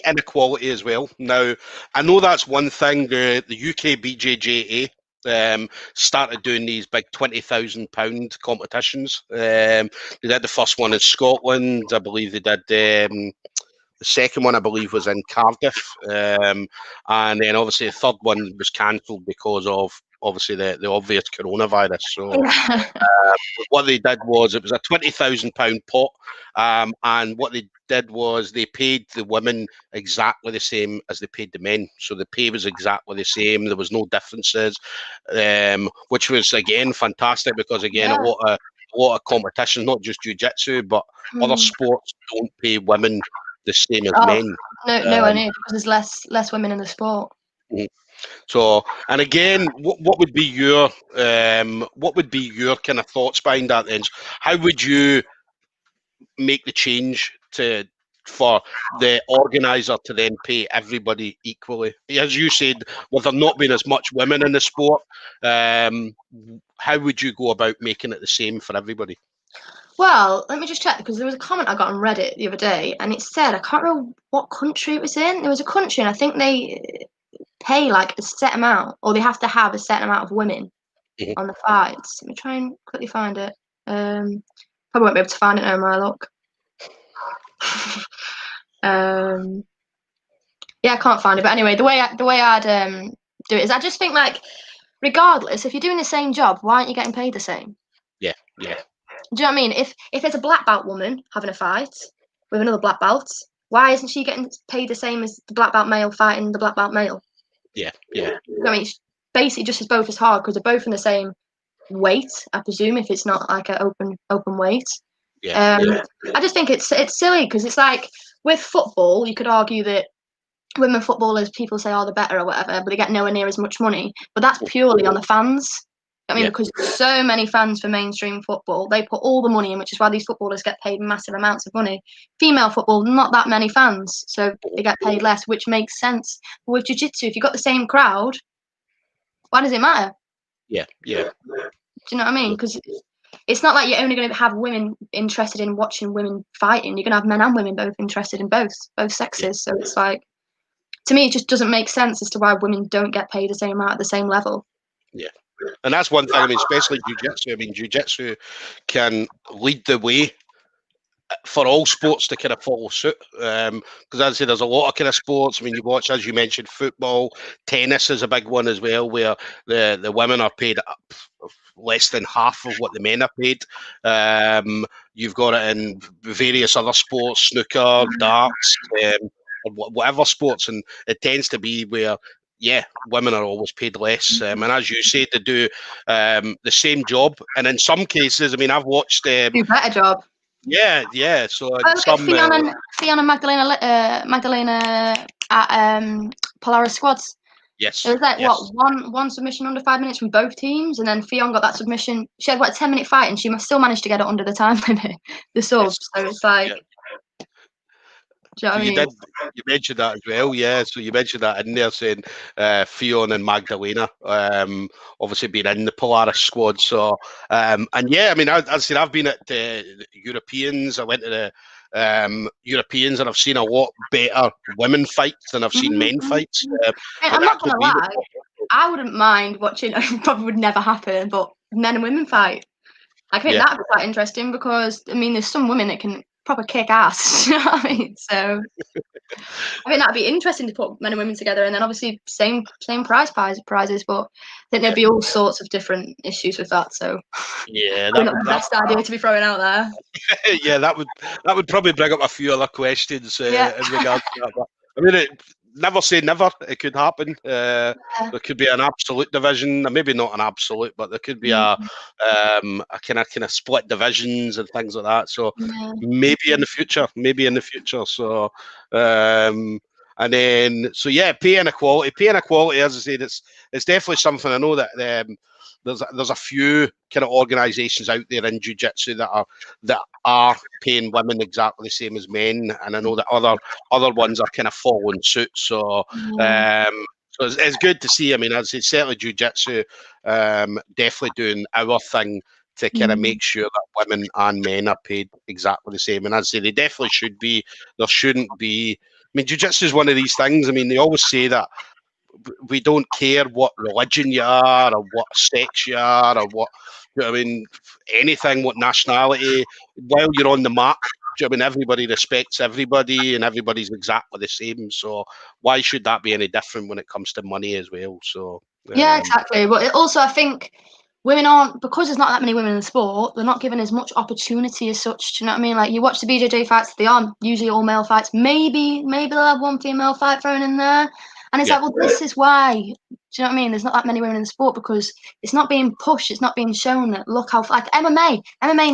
inequality as well. Now, I know that's one thing. The UK BJJ started doing these big £20,000 competitions. They did the first one in Scotland. I believe they did the second one, I believe, was in Cardiff. And then obviously the third one was cancelled because of obviously the obvious coronavirus. So what they did was it was a £20,000 pot. And what they did was they paid the women exactly the same as they paid the men. So the pay was exactly the same. There was no differences, which was, again, fantastic because, again, a lot of competitions, not just jiu-jitsu, but other sports don't pay women the same as men. No, I know, because there's less women in the sport. So, and again, what would be your kind of thoughts behind that then? How would you make the change for the organizer to then pay everybody equally? As you said, with there not being as much women in the sport, how would you go about making it the same for everybody? Well, let me just check, because there was a comment I got on Reddit the other day, and it said, I can't remember what country it was in. There was a country, and I think they pay like a set amount, or they have to have a certain amount of women on the fights. Let me try and quickly find it. Probably won't be able to find it now, my luck. Yeah, I can't find it. But anyway, the way I'd do it is, I just think, like, regardless, if you're doing the same job, why aren't you getting paid the same? Yeah. Do you know what I mean? If there's a black belt woman having a fight with another black belt, why isn't she getting paid the same as the black belt male fighting the black belt male? Yeah. I mean, it's basically just as both as hard, because they're both in the same weight, I presume, if it's not like an open weight. I just think it's silly, because it's like, with football, you could argue that women footballers, people say, oh, they're better or whatever, but they get nowhere near as much money. But that's purely on the fans. I mean, because so many fans for mainstream football, they put all the money in, which is why these footballers get paid massive amounts of money. Female football, not that many fans, so they get paid less, which makes sense. But with jiu-jitsu, if you've got the same crowd, why does it matter? Yeah. Do you know what I mean? Because it's not like you're only going to have women interested in watching women fighting. You're going to have men and women both interested in both sexes. So it's like, to me, it just doesn't make sense as to why women don't get paid the same amount at the same level. Yeah. And that's one thing, I mean, especially jiu-jitsu. I mean, jiu-jitsu can lead the way for all sports to kind of follow suit. Because as I say, there's a lot of kind of sports. I mean, you watch, as you mentioned, football, tennis is a big one as well, where the women are paid less than half of what the men are paid. You've got it in various other sports, snooker, darts, or whatever sports, and it tends to be where, women are always paid less. And as you say, they do the same job. And in some cases, I mean, I've watched... do a better job. Yeah. So look at Fionn and Magdalena at Polaris Squads. Yes. It was like one submission under 5 minutes from both teams, and then Fionn got that submission. She had a 10-minute fight, and she still managed to get it under the time limit, the subs. So it's like, do you know what I mean? You mentioned that as well, yeah. So you mentioned that in there, saying Fionn and Magdalena, obviously being in the Polaris squad. So, and yeah, I mean, I said I've been at the Europeans. I went to the Europeans, and I've seen a lot better women fights than I've seen men fights. I'm not gonna lie, I wouldn't mind watching. It probably would never happen, but men and women fight. I think that'd be quite interesting, because I mean, there's some women that can proper kick ass. You know what I mean? So I think that'd be interesting to put men and women together, and then obviously same prizes, but I think there'd be all sorts of different issues with that. So yeah, that's not the best idea to be throwing out there. Yeah, that would probably bring up a few other questions in regards to that. But, I mean, never say never. It could happen. There could be an absolute division, maybe not an absolute, but there could be a kind of split divisions and things like that. So maybe in the future. So and then pay inequality. As I said, it's definitely something. I know that there's a few kind of organisations out there in jiu-jitsu that are paying women exactly the same as men, and I know that other ones are kind of following suit. So so it's good to see. I mean, as I say, certainly jiu-jitsu definitely doing our thing to kind of make sure that women and men are paid exactly the same. And as I say, they definitely should be. There shouldn't be. I mean, jiu-jitsu is one of these things. I mean, they always say that we don't care what religion you are, or what sex you are, or what, I mean, anything, what nationality. While you're on the mat, I mean, everybody respects everybody, and everybody's exactly the same. So why should that be any different when it comes to money as well? So yeah, exactly. But also, I think women aren't, because there's not that many women in the sport, they're not given as much opportunity as such. Do you know what I mean? Like, you watch the BJJ fights, they are usually all male fights. Maybe they'll have one female fight thrown in there. And it's like, well, this is why. Do you know what I mean? There's not that many women in the sport, because it's not being pushed. It's not being shown that, look how, like MMA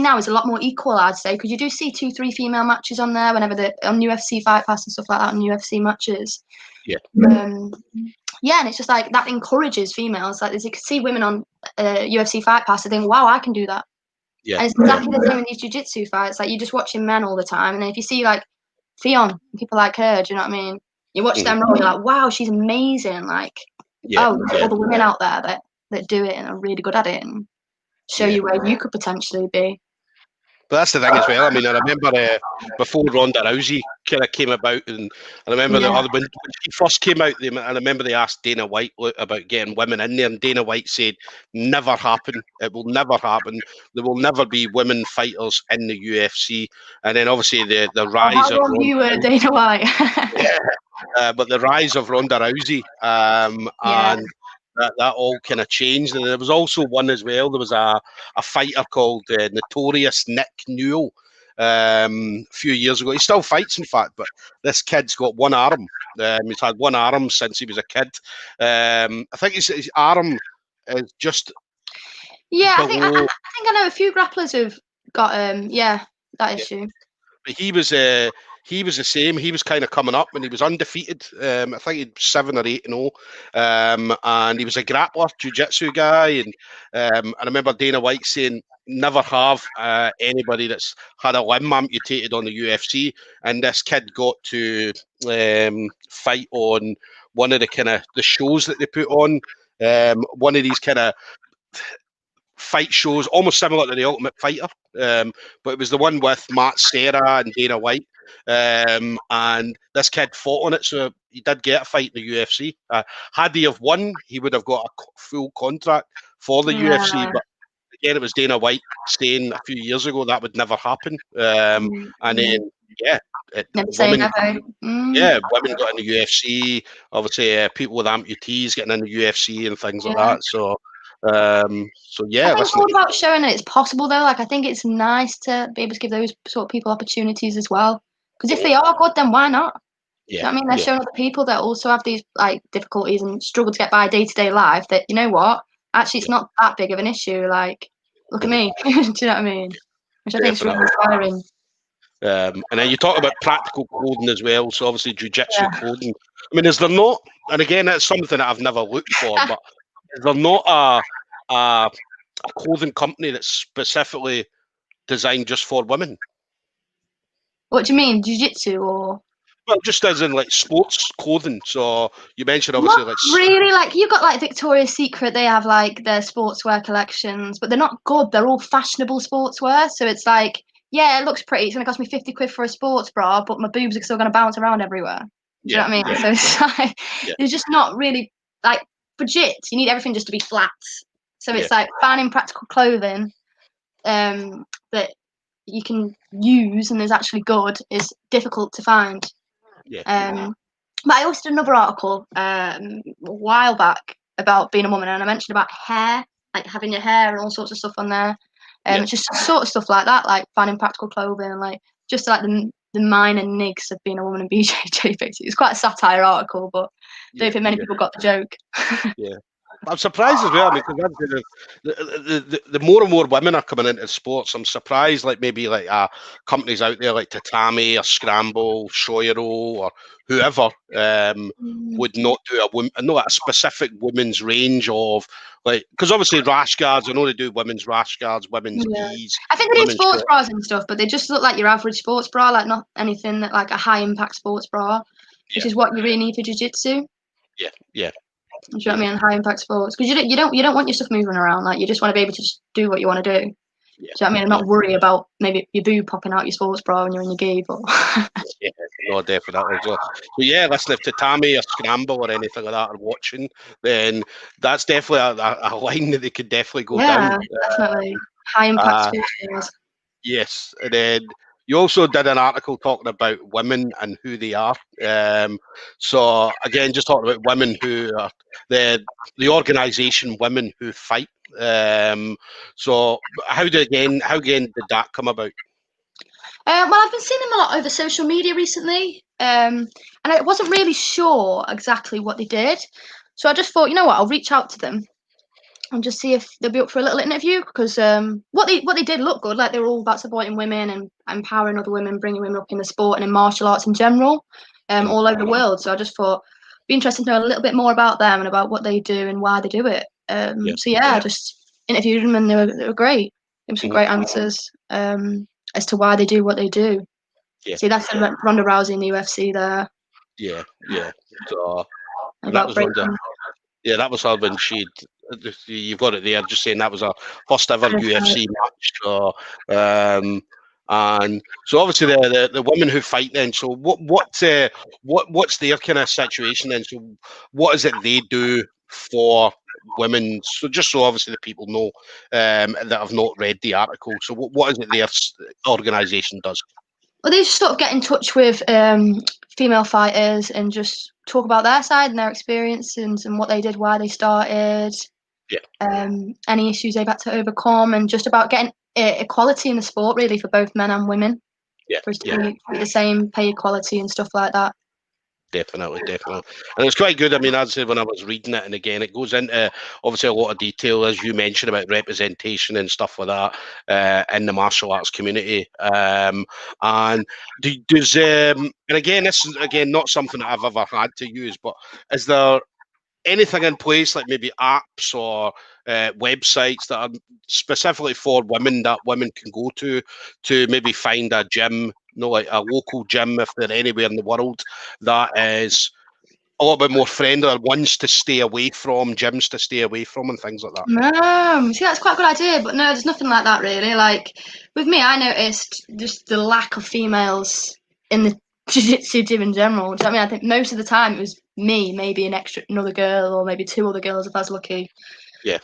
now is a lot more equal, I'd say, because you do see 2-3 female matches on there whenever on UFC Fight Pass and stuff like that, on UFC matches. Yeah, and it's just like that encourages females. Like, as you can see women on UFC Fight Pass, they think, wow, I can do that. Yeah. And it's exactly the same in these jiu-jitsu fights. Like, you're just watching men all the time, and then if you see like Fionn, people like her, do you know what I mean? You watch them roll, you're like, wow, she's amazing. Like, oh, there's all the women out there that do it and are really good at it and show you where you could potentially be. But that's the thing as well. I mean, I remember before Ronda Rousey kind of came about, and I remember when she first came out, I remember they asked Dana White about getting women in there, and Dana White said, "Never happen. It will never happen. There will never be women fighters in the UFC." And then obviously the rise of Ronda you were Dana White. but the rise of Ronda Rousey, and that all kind of changed. And there was also one as well. There was a fighter called Notorious Nick Newell a few years ago. He still fights, in fact, but this kid's got one arm. He's had one arm since he was a kid. I think his arm is just I think I know a few grapplers who've got that issue. But he was the same. He was kind of coming up and he was undefeated. I think he'd 7 or 8-0. And he was a grappler, jiu-jitsu guy. And I remember Dana White saying, never have anybody that's had a limb amputated on the UFC. And this kid got to fight on one of the shows that they put on. One of these kind of fight shows, almost similar to the Ultimate Fighter, but it was the one with Matt Serra and Dana White, and this kid fought on it, so he did get a fight in the UFC. Had he have won, he would have got a full contract for the UFC, but again, it was Dana White saying a few years ago that would never happen, and then women got in the UFC. Obviously, people with amputees getting in the UFC and things like that. So I think it's all about showing that it's possible, though. Like, I think it's nice to be able to give those sort of people opportunities as well. Because if they are good, then why not? You know what I mean? They're showing other people that also have these like difficulties and struggle to get by day-to-day life that, you know what, actually it's not that big of an issue. Like, look at me. Do you know what I mean? Which I think is really inspiring. And then you talk about practical clothing as well. So obviously jiu-jitsu clothing. I mean, is there not? And again, that's something that I've never looked for, but is there not a clothing company that's specifically designed just for women? What do you mean, jiu-jitsu or? Well, just as in like sports clothing. So you mentioned obviously not really, like you've got like Victoria's Secret, they have like their sportswear collections, but they're not good. They're all fashionable sportswear. So it's like, yeah, it looks pretty. It's gonna cost me 50 quid for a sports bra, but my boobs are still gonna bounce around everywhere. Do you know what I mean? So it's like it's just not really like for jits, you need everything just to be flat. So it's like finding practical clothing that you can use and is actually good is difficult to find. But I also did another article a while back about being a woman, and I mentioned about hair, like having your hair and all sorts of stuff on there. Just sort of stuff like that, like finding practical clothing, and like just like the minor nigs of being a woman in BJJ. Basically, it's quite a satire article, but I don't think many people got the joke. I'm surprised as well. I mean, the more and more women are coming into sports, I'm surprised. Like maybe like companies out there like Tatami or Scramble, Shoyero or whoever would not do a specific women's range of like, because obviously rash guards. I know they do women's rash guards, women's knees. I think they do sports bras and stuff, but they just look like your average sports bra, like not anything that like a high impact sports bra, which is what you really need for jiu-jitsu. Yeah. Do you know what I mean? High impact sports, because you don't want your stuff moving around. Like, you just want to be able to just do what you want to do. Do you know what I mean? And not worry about maybe your boob popping out your sports bra when you're in your gi. But no, definitely. So listen, if Tatami or Scramble or anything like that are watching, then that's definitely a line that they could definitely go down. Definitely high impact sports. Yes, and then you also did an article talking about women and who they are. So again, just talking about women who are the organisation Women Who Fight. So how again did that come about? Well, I've been seeing them a lot over social media recently, and I wasn't really sure exactly what they did. So I just thought, you know what, I'll reach out to them and just see if they'll be up for a little interview, because what they did looked good. Like, they were all about supporting women and empowering other women, bringing women up in the sport and in martial arts in general, all over the world. So I just thought it'd be interesting to know a little bit more about them and about what they do and why they do it. I just interviewed them, and they were great. Give some great answers as to why they do what they do. Yeah. See, that's Ronda Rousey in the UFC there. Yeah. So, and that About was breaking. Ronda. Yeah, that was her when you've got it there, just saying that was her first ever UFC match. So, and so obviously the women who fight then. So what's their kind of situation then? So what is it they do for women? So just so obviously the people know that have not read the article. So what is it their organisation does? Well, they just sort of get in touch with female fighters and just talk about their side and their experiences and what they did, why they started, any issues they've had to overcome, and just about getting equality in the sport, really, for both men and women. For us to be the same, pay equality and stuff like that. Definitely. And it's quite good. I mean, as I said, when I was reading it, and again, it goes into obviously a lot of detail, as you mentioned, about representation and stuff like that in the martial arts community. And does, and again, this is, again, not something that I've ever had to use, but is there anything in place, like maybe apps or websites that are specifically for women that women can go to maybe find a gym, like a local gym if they're anywhere in the world that is a little bit more friendly, or ones to stay away from, gyms to stay away from, and things like that? No, see, that's quite a good idea, but no, there's nothing like that really. Like with me, I noticed just the lack of females in the jiu-jitsu gym in general. Do you know what I mean? I think most of the time it was me, maybe another girl, or maybe two other girls if I was lucky. Yeah.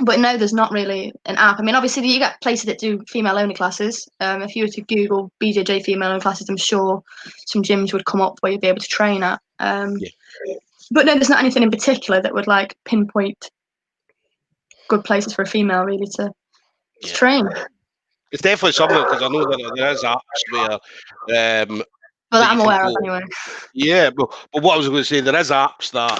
But no, there's not really an app. I mean, obviously you get places that do female-only classes. If you were to Google BJJ female-only classes, I'm sure some gyms would come up where you'd be able to train at. But no, there's not anything in particular that would like pinpoint good places for a female really to train. It's definitely something, because I know that there is apps where well, that I'm aware of anyway. Yeah, but what I was going to say, there is apps that,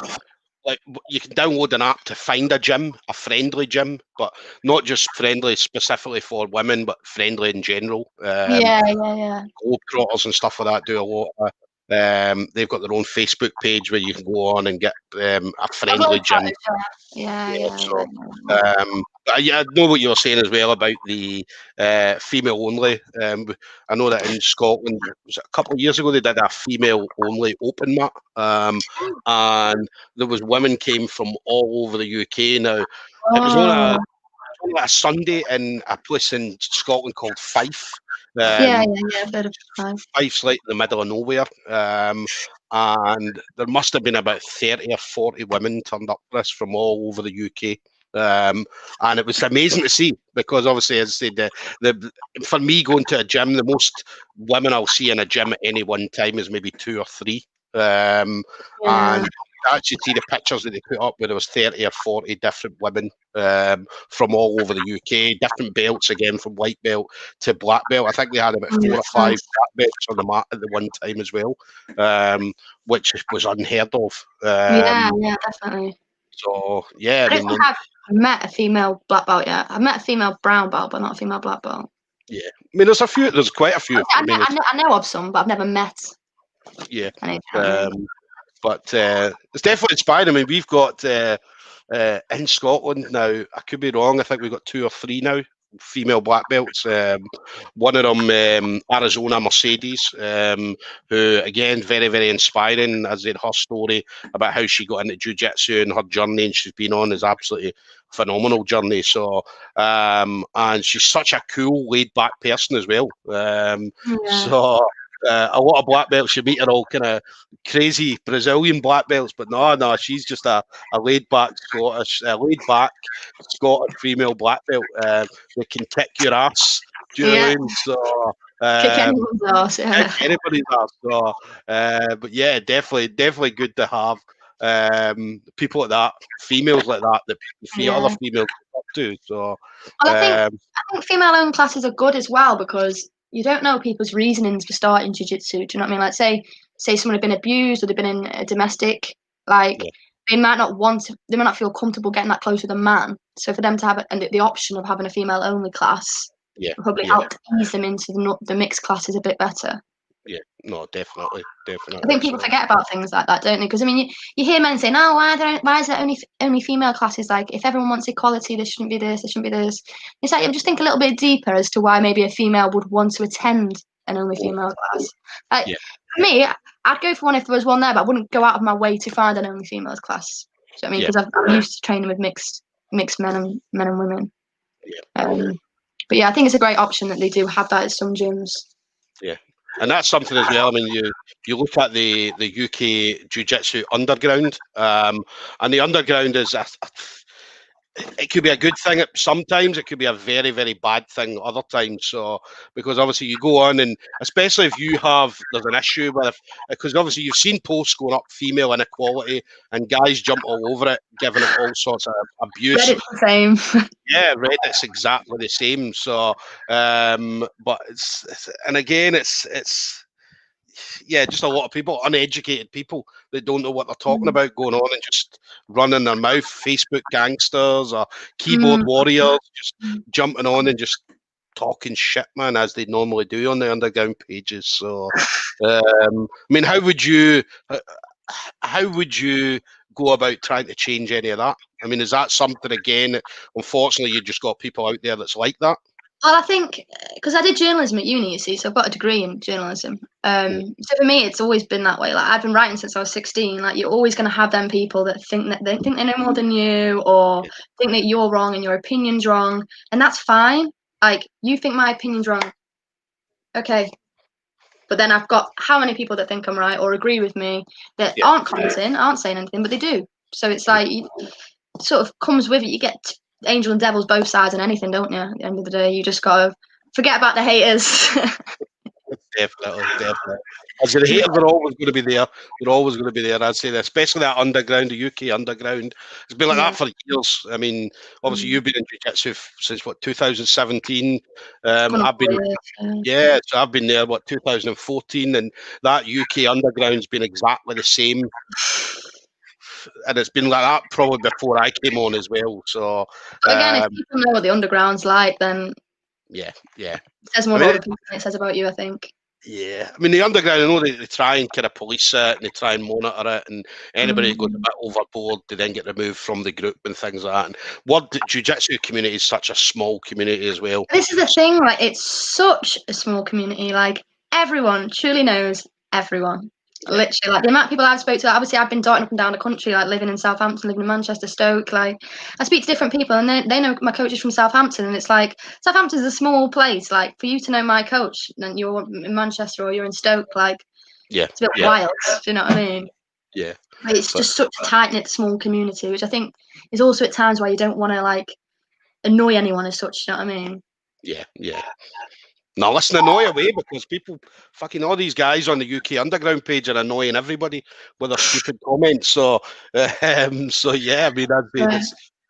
like, you can download an app to find a gym, a friendly gym, but not just friendly specifically for women, but friendly in general. Globetrotters and stuff like that do a lot of, they've got their own Facebook page where you can go on and get a friendly gym. I know what you were saying as well about the female only. I know that in Scotland, was it a couple of years ago, they did a female only open mat, and there was women came from all over the UK. Now it was on a Sunday in a place in Scotland called Fife. Fife's like in the middle of nowhere, and there must have been about 30 or 40 women turned up for this from all over the UK. And it was amazing to see, because obviously, as I said, for me going to a gym, the most women I'll see in a gym at any one time is maybe 2 or 3. And I actually see the pictures that they put up where there was 30 or 40 different women from all over the UK, different belts, again, from white belt to black belt. I think they had about 4 or 5 black belts on the mat at the one time as well, which was unheard of. Definitely. So, yeah. I don't think I've met a female black belt yet. I've met a female brown belt, but not a female black belt. Yeah. I mean, there's quite a few. I know of some, but I've never met. Yeah. But it's definitely inspiring. I mean, we've got in Scotland now, I could be wrong, I think we've got 2 or 3 now, female black belts. One of them, Arizona Mercedes, who, again, very, very inspiring, as in her story about how she got into jiu-jitsu and her journey, and she's been on is absolutely phenomenal journey. So, and she's such a cool, laid-back person as well. So a lot of black belts you meet are all kind of crazy Brazilian black belts, but no, she's just a laid-back Scottish female black belt that can kick your ass. Do you know what I mean? So kick anyone's ass, kick anybody's ass. So, but yeah, definitely good to have people like that, females like that other females up to. So, I think female-owned classes are good as well, because you don't know people's reasonings for starting jiu-jitsu. Do you know what I mean? Like, say someone had been abused, or they've been in a domestic, they might not feel comfortable getting that close with a man. So for them to have the option of having a female-only class, will probably help to ease them into the mixed classes a bit better. Yeah, no, definitely. I think people forget about things like that, don't they? Because I mean, you hear men saying, "Oh, why is there only female classes? Like, if everyone wants equality, there shouldn't be this, there shouldn't be this." It's like, just think a little bit deeper as to why maybe a female would want to attend an only female class. Like, for me, I'd go for one if there was one there, but I wouldn't go out of my way to find an only females class. Do you know what I mean? Because I'm used to training with mixed men and women. But yeah, I think it's a great option that they do have that at some gyms. Yeah. And that's something as well. I mean, you look at the UK jiu-jitsu underground, and the underground is it could be a good thing sometimes. It could be a very, very bad thing other times. So because obviously you go on, and especially if there's an issue with, because obviously you've seen posts going up female inequality and guys jump all over it, giving it all sorts of abuse. Reddit's the same. Yeah, Reddit's exactly the same. So, but it's just a lot of people, uneducated people that don't know what they're talking about, going on and just running their mouth. Facebook gangsters or keyboard warriors just jumping on and just talking shit, man, as they normally do on the underground pages. So, I mean, how would you go about trying to change any of that? I mean, is that something, again, unfortunately, you just got people out there that's like that? Well, I think, because I did journalism at uni, you see, so I've got a degree in journalism. So for me, it's always been that way. Like, I've been writing since I was 16. Like, you're always going to have them people that think they know more than you, or think that you're wrong and your opinion's wrong, and that's fine. Like, you think my opinion's wrong, okay. But then I've got how many people that think I'm right or agree with me that aren't commenting, aren't saying anything, but they do. So it's like, it sort of comes with it. You get angel and devils both sides and anything, don't you? At the end of the day, you just gotta forget about the haters. Definitely. As the haters are always going to be there. They're always going to be there. I'd say that, especially that underground, the UK underground. It's been like that for years. I mean, obviously you've been in jiu-jitsu since 2017. I've been so I've been there 2014, and that UK underground's been exactly the same. And it's been like that probably before I came on as well. So again, if people know what the underground's like, then it says more about people than it says about you, I think. Yeah, I mean, the underground, I know they try and kind of police it and they try and monitor it, and anybody who goes a bit overboard, they then get removed from the group and things like that. And the jiu-jitsu community is such a small community as well. This is the thing, like, it's such a small community. Like, everyone truly knows everyone. Literally, like, the amount of people I've spoke to, obviously I've been darting up and down the country, like living in Southampton, living in Manchester, Stoke. Like, I speak to different people, and they know my coach is from Southampton, and it's like, Southampton's a small place. Like, for you to know my coach, and you're in Manchester or you're in Stoke, like, it's a bit wild. Do you know what I mean? Yeah. Like, it's just such a tight knit, small community, which I think is also at times why you don't want to like annoy anyone as such. You know what I mean? Yeah. Now listen, annoy away, because people, fucking all these guys on the UK underground page are annoying everybody with their stupid comments. So, I mean,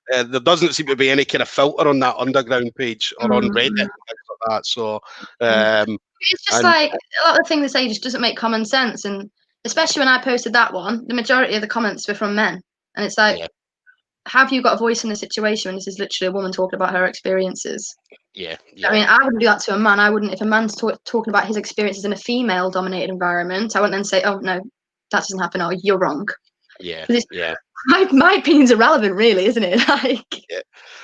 there doesn't seem to be any kind of filter on that underground page or on Reddit and things like that. So, it's just like a lot of the things they say just doesn't make common sense. And especially when I posted that one, the majority of the comments were from men, and it's like, have you got a voice in the situation when this is literally a woman talking about her experiences? Yeah. I mean, I wouldn't do that to a man. I wouldn't, if a man's talking about his experiences in a female-dominated environment, I wouldn't then say, "Oh no, that doesn't happen," or "You're wrong." Yeah. My opinion's irrelevant, really, isn't it? Like,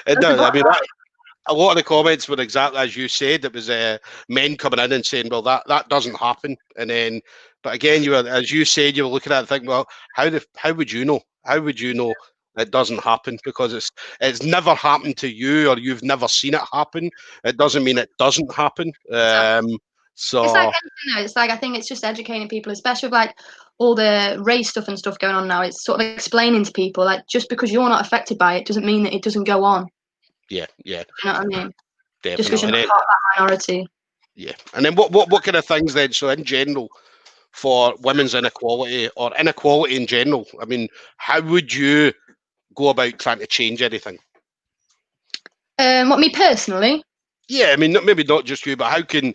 it does. I mean, a lot of the comments were exactly as you said. It was men coming in and saying, "Well, that doesn't happen," and then, but again, as you said, you were looking at it and thinking, "Well, how would you know? How would you know it doesn't happen? Because it's never happened to you, or you've never seen it happen. It doesn't mean it doesn't happen." So it's like anything, though. It's like, I think it's just educating people, especially with like all the race stuff and stuff going on now. It's sort of explaining to people, like, just because you're not affected by it doesn't mean that it doesn't go on. Yeah. You know what I mean? Definitely. Just because you're not part of that minority. Yeah. And then what kind of things then? So in general, for women's inequality or inequality in general, I mean, how would you go about trying to change anything? What, me personally? Yeah, I mean, maybe not just you, but how can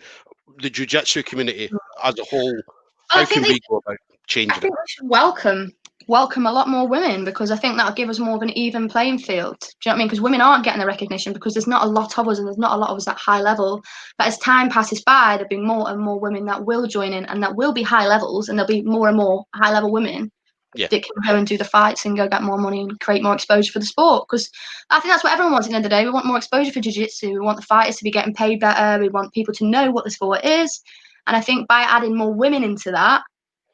the jiu-jitsu community as a whole, how can we go about changing it? I think we should welcome welcome a lot more women, because I think that'll give us more of an even playing field. Do you know what I mean? Because women aren't getting the recognition because there's not a lot of us, and there's not a lot of us at high level. But as time passes by, there'll be more and more women that will join in, and that will be high levels, and there'll be more and more high level women that can go and do the fights and go get more money and create more exposure for the sport. Because I think that's what everyone wants at the end of the day. We want more exposure for jiu-jitsu. We want the fighters to be getting paid better. We want people to know what the sport is. And I think by adding more women into that,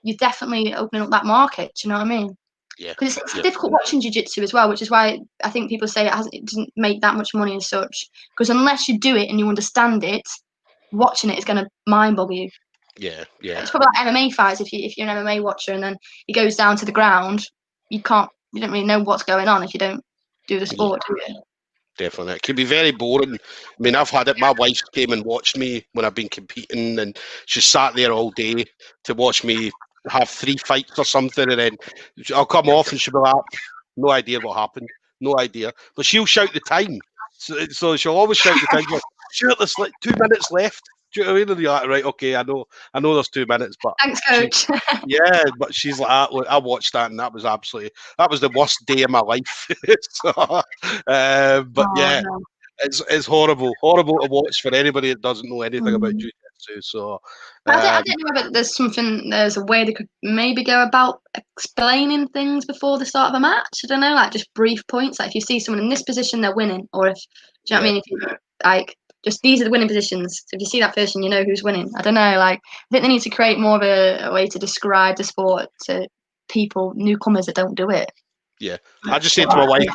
you're definitely opening up that market. Do you know what I mean? Yeah. Because it's difficult watching jiu-jitsu as well, which is why I think people say it doesn't make that much money as such. Because unless you do it and you understand it, watching it is going to mind boggle you. Yeah. It's probably like MMA fights. If you're an MMA watcher and then he goes down to the ground, you don't really know what's going on if you don't do the sport, do you? Definitely. It can be very boring. I mean, I've had it. My wife came and watched me when I've been competing, and she sat there all day to watch me have 3 fights or something, and then I'll come off and she'll be like, no idea what happened. No idea. But she'll shout the time. So she'll always shout the time. Shoot, there's like 2 minutes left. Do you know what I mean? And you're like, right, okay, I know there's 2 minutes, but thanks, coach. but she's like, I watched that, and that was the worst day of my life. So, but no. It's horrible to watch for anybody that doesn't know anything about jiu-jitsu. So, I don't know whether there's a way they could maybe go about explaining things before the start of a match. I don't know, like just brief points. Like if you see someone in this position, they're winning, or if do you know what I mean? If you like, just these are the winning positions. So if you see that person, you know who's winning. I don't know. Like I think they need to create more of a way to describe the sport to people, newcomers that don't do it. Yeah, I just say to my wife,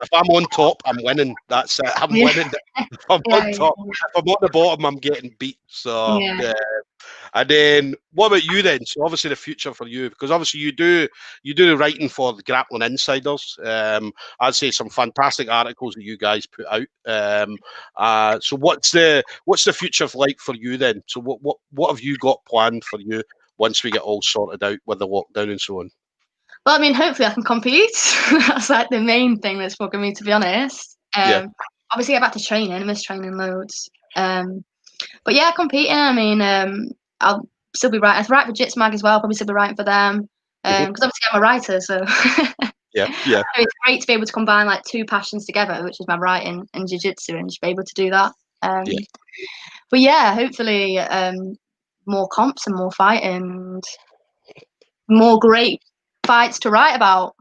if I'm on top, I'm winning. That's it. I'm winning. If I'm on top, if I'm on the bottom, I'm getting beat. So, and then what about you then? So obviously the future for you, because obviously you do the writing for the Grappling Insiders. I'd say some fantastic articles that you guys put out. So what's the future like for you then? So what have you got planned for you once we get all sorted out with the lockdown and so on? Well, I mean, hopefully I can compete. That's like the main thing that's bugging me, to be honest. Obviously, get back to training. I miss training loads. But yeah, competing. I mean, I'll still be writing. I write for Jits Mag as well. I'll probably still be writing for them because obviously I'm a writer. So it's great to be able to combine like 2 passions together, which is my writing and jiu-jitsu, and just be able to do that. But yeah, hopefully more comps and more fighting, and more great fights to write about.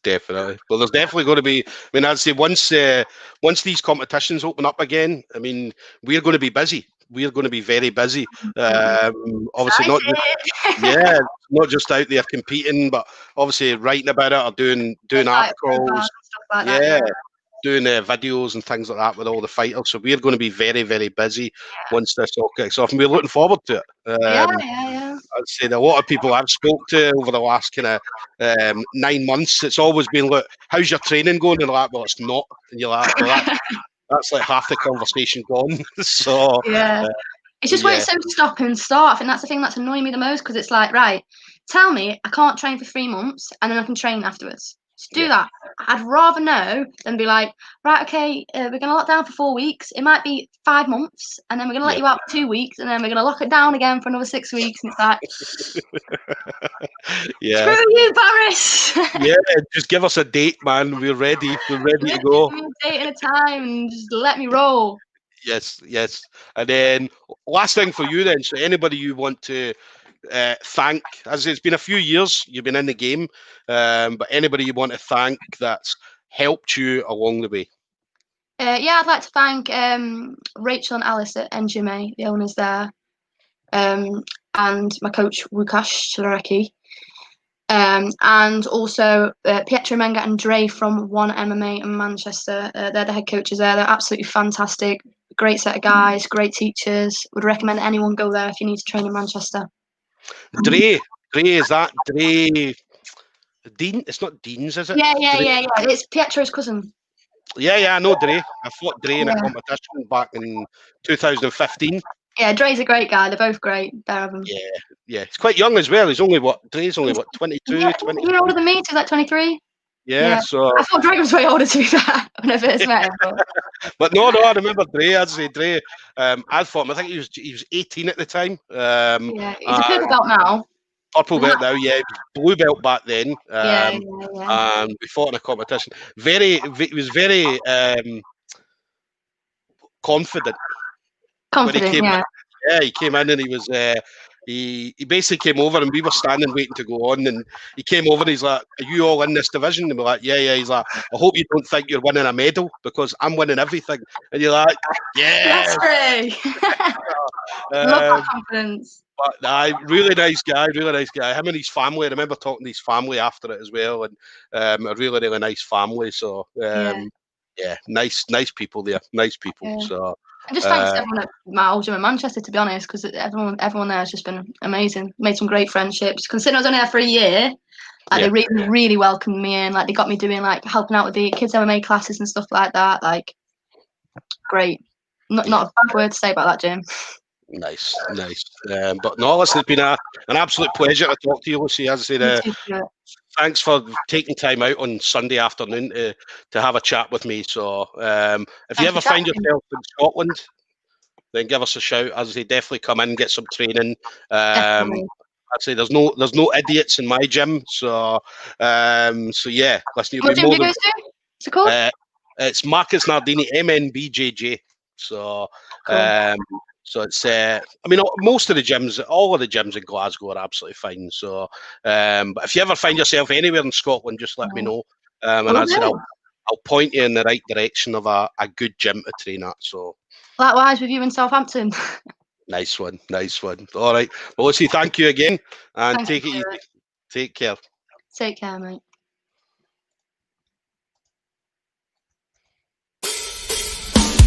Definitely. Well, there's definitely going to be. I mean, I'd say once these competitions open up again, I mean, we're going to be busy. We're going to be very busy. Obviously, not just out there competing, but obviously writing about it or doing articles. Doing videos and things like that with all the fighters. So we're going to be very, very busy once this all kicks off, and we're looking forward to it. I'd say that a lot of people I've spoke to over the last kind of 9 months, it's always been, look, how's your training going? And they're like, well, it's not. And you're like, well, that's like half the conversation gone. So it's just when it's so stop and start. I think that's the thing that's annoying me the most, because it's like, right, tell me I can't train for 3 months and then I can train afterwards. Just do that. I'd rather know than be like, right, okay, we're going to lock down for 4 weeks. It might be 5 months, and then we're going to let you out for 2 weeks, and then we're going to lock it down again for another 6 weeks. And it's like, screw you, Paris. Just give us a date, man. We're ready. We're ready to go. Give me a date and a time, and just let me roll. Yes. And then last thing for you then. So anybody you want to thank, as it's been a few years you've been in the game, but anybody you want to thank that's helped you along the way? I'd like to thank Rachel and Alice at NGMA, the owners there, and my coach Łukasz Szlarecki, and also Pietro Menga and Dre from One MMA in Manchester. They're the head coaches there. They're absolutely fantastic, great set of guys, great teachers. Would recommend anyone go there if you need to train in Manchester. Dre, is that Dre Dean? It's not Dean's, is it? Yeah. It's Pietro's cousin. Yeah, I know Dre. I fought Dre in a competition back in 2015. Yeah, Dre's a great guy. They're both great. Yeah. He's quite young as well. He's only Dre's only 22, 20. You're older than me, so like 23. Yeah, so I thought Dre was way older, to be fair, when I first met him. But no, I remember Dre. I'd say Dre. I fought him. I think he was 18 at the time. He's a purple belt now. Purple belt now, yeah. Blue belt back then. Yeah. And we fought in a competition. He was very confident. When he came in. Yeah, he came in and he was he basically came over and we were standing waiting to go on, and he came over and he's like, "Are you all in this division?" And we're like, yeah. He's like, "I hope you don't think you're winning a medal because I'm winning everything." And you're like, yeah. That's great. Love that confidence. But really nice guy. Him and his family. I remember talking to his family after it as well, and a really nice family. So yeah, nice people there. Nice people. Yeah. So. And just thanks to everyone at my old gym in Manchester, to be honest, because everyone there has just been amazing. Made some great friendships. Considering I was only there for a year, like they really welcomed me in. Like they got me doing like helping out with the kids MMA classes and stuff like that. Like great. Not a bad word to say about that gym. Nice. But no, listen, it's been an absolute pleasure to talk to you, Lucy. As I said, thanks for taking time out on Sunday afternoon to have a chat with me. So if you ever find yourself in Scotland, then give us a shout. As I say, definitely come in and get some training. I'd say there's no idiots in my gym. So yeah, listen. What gym do you go to? What's it called? It's Marcus Nardini MNBJJ. So cool. So it's, I mean, most of the gyms, all of the gyms in Glasgow are absolutely fine. So, but if you ever find yourself anywhere in Scotland, just let me know. And I said, I'll point you in the right direction of a good gym to train at. So, likewise with you in Southampton. Nice one. All right. Well, let's see. Thank you again, and take it easy. Take care. Take care, mate.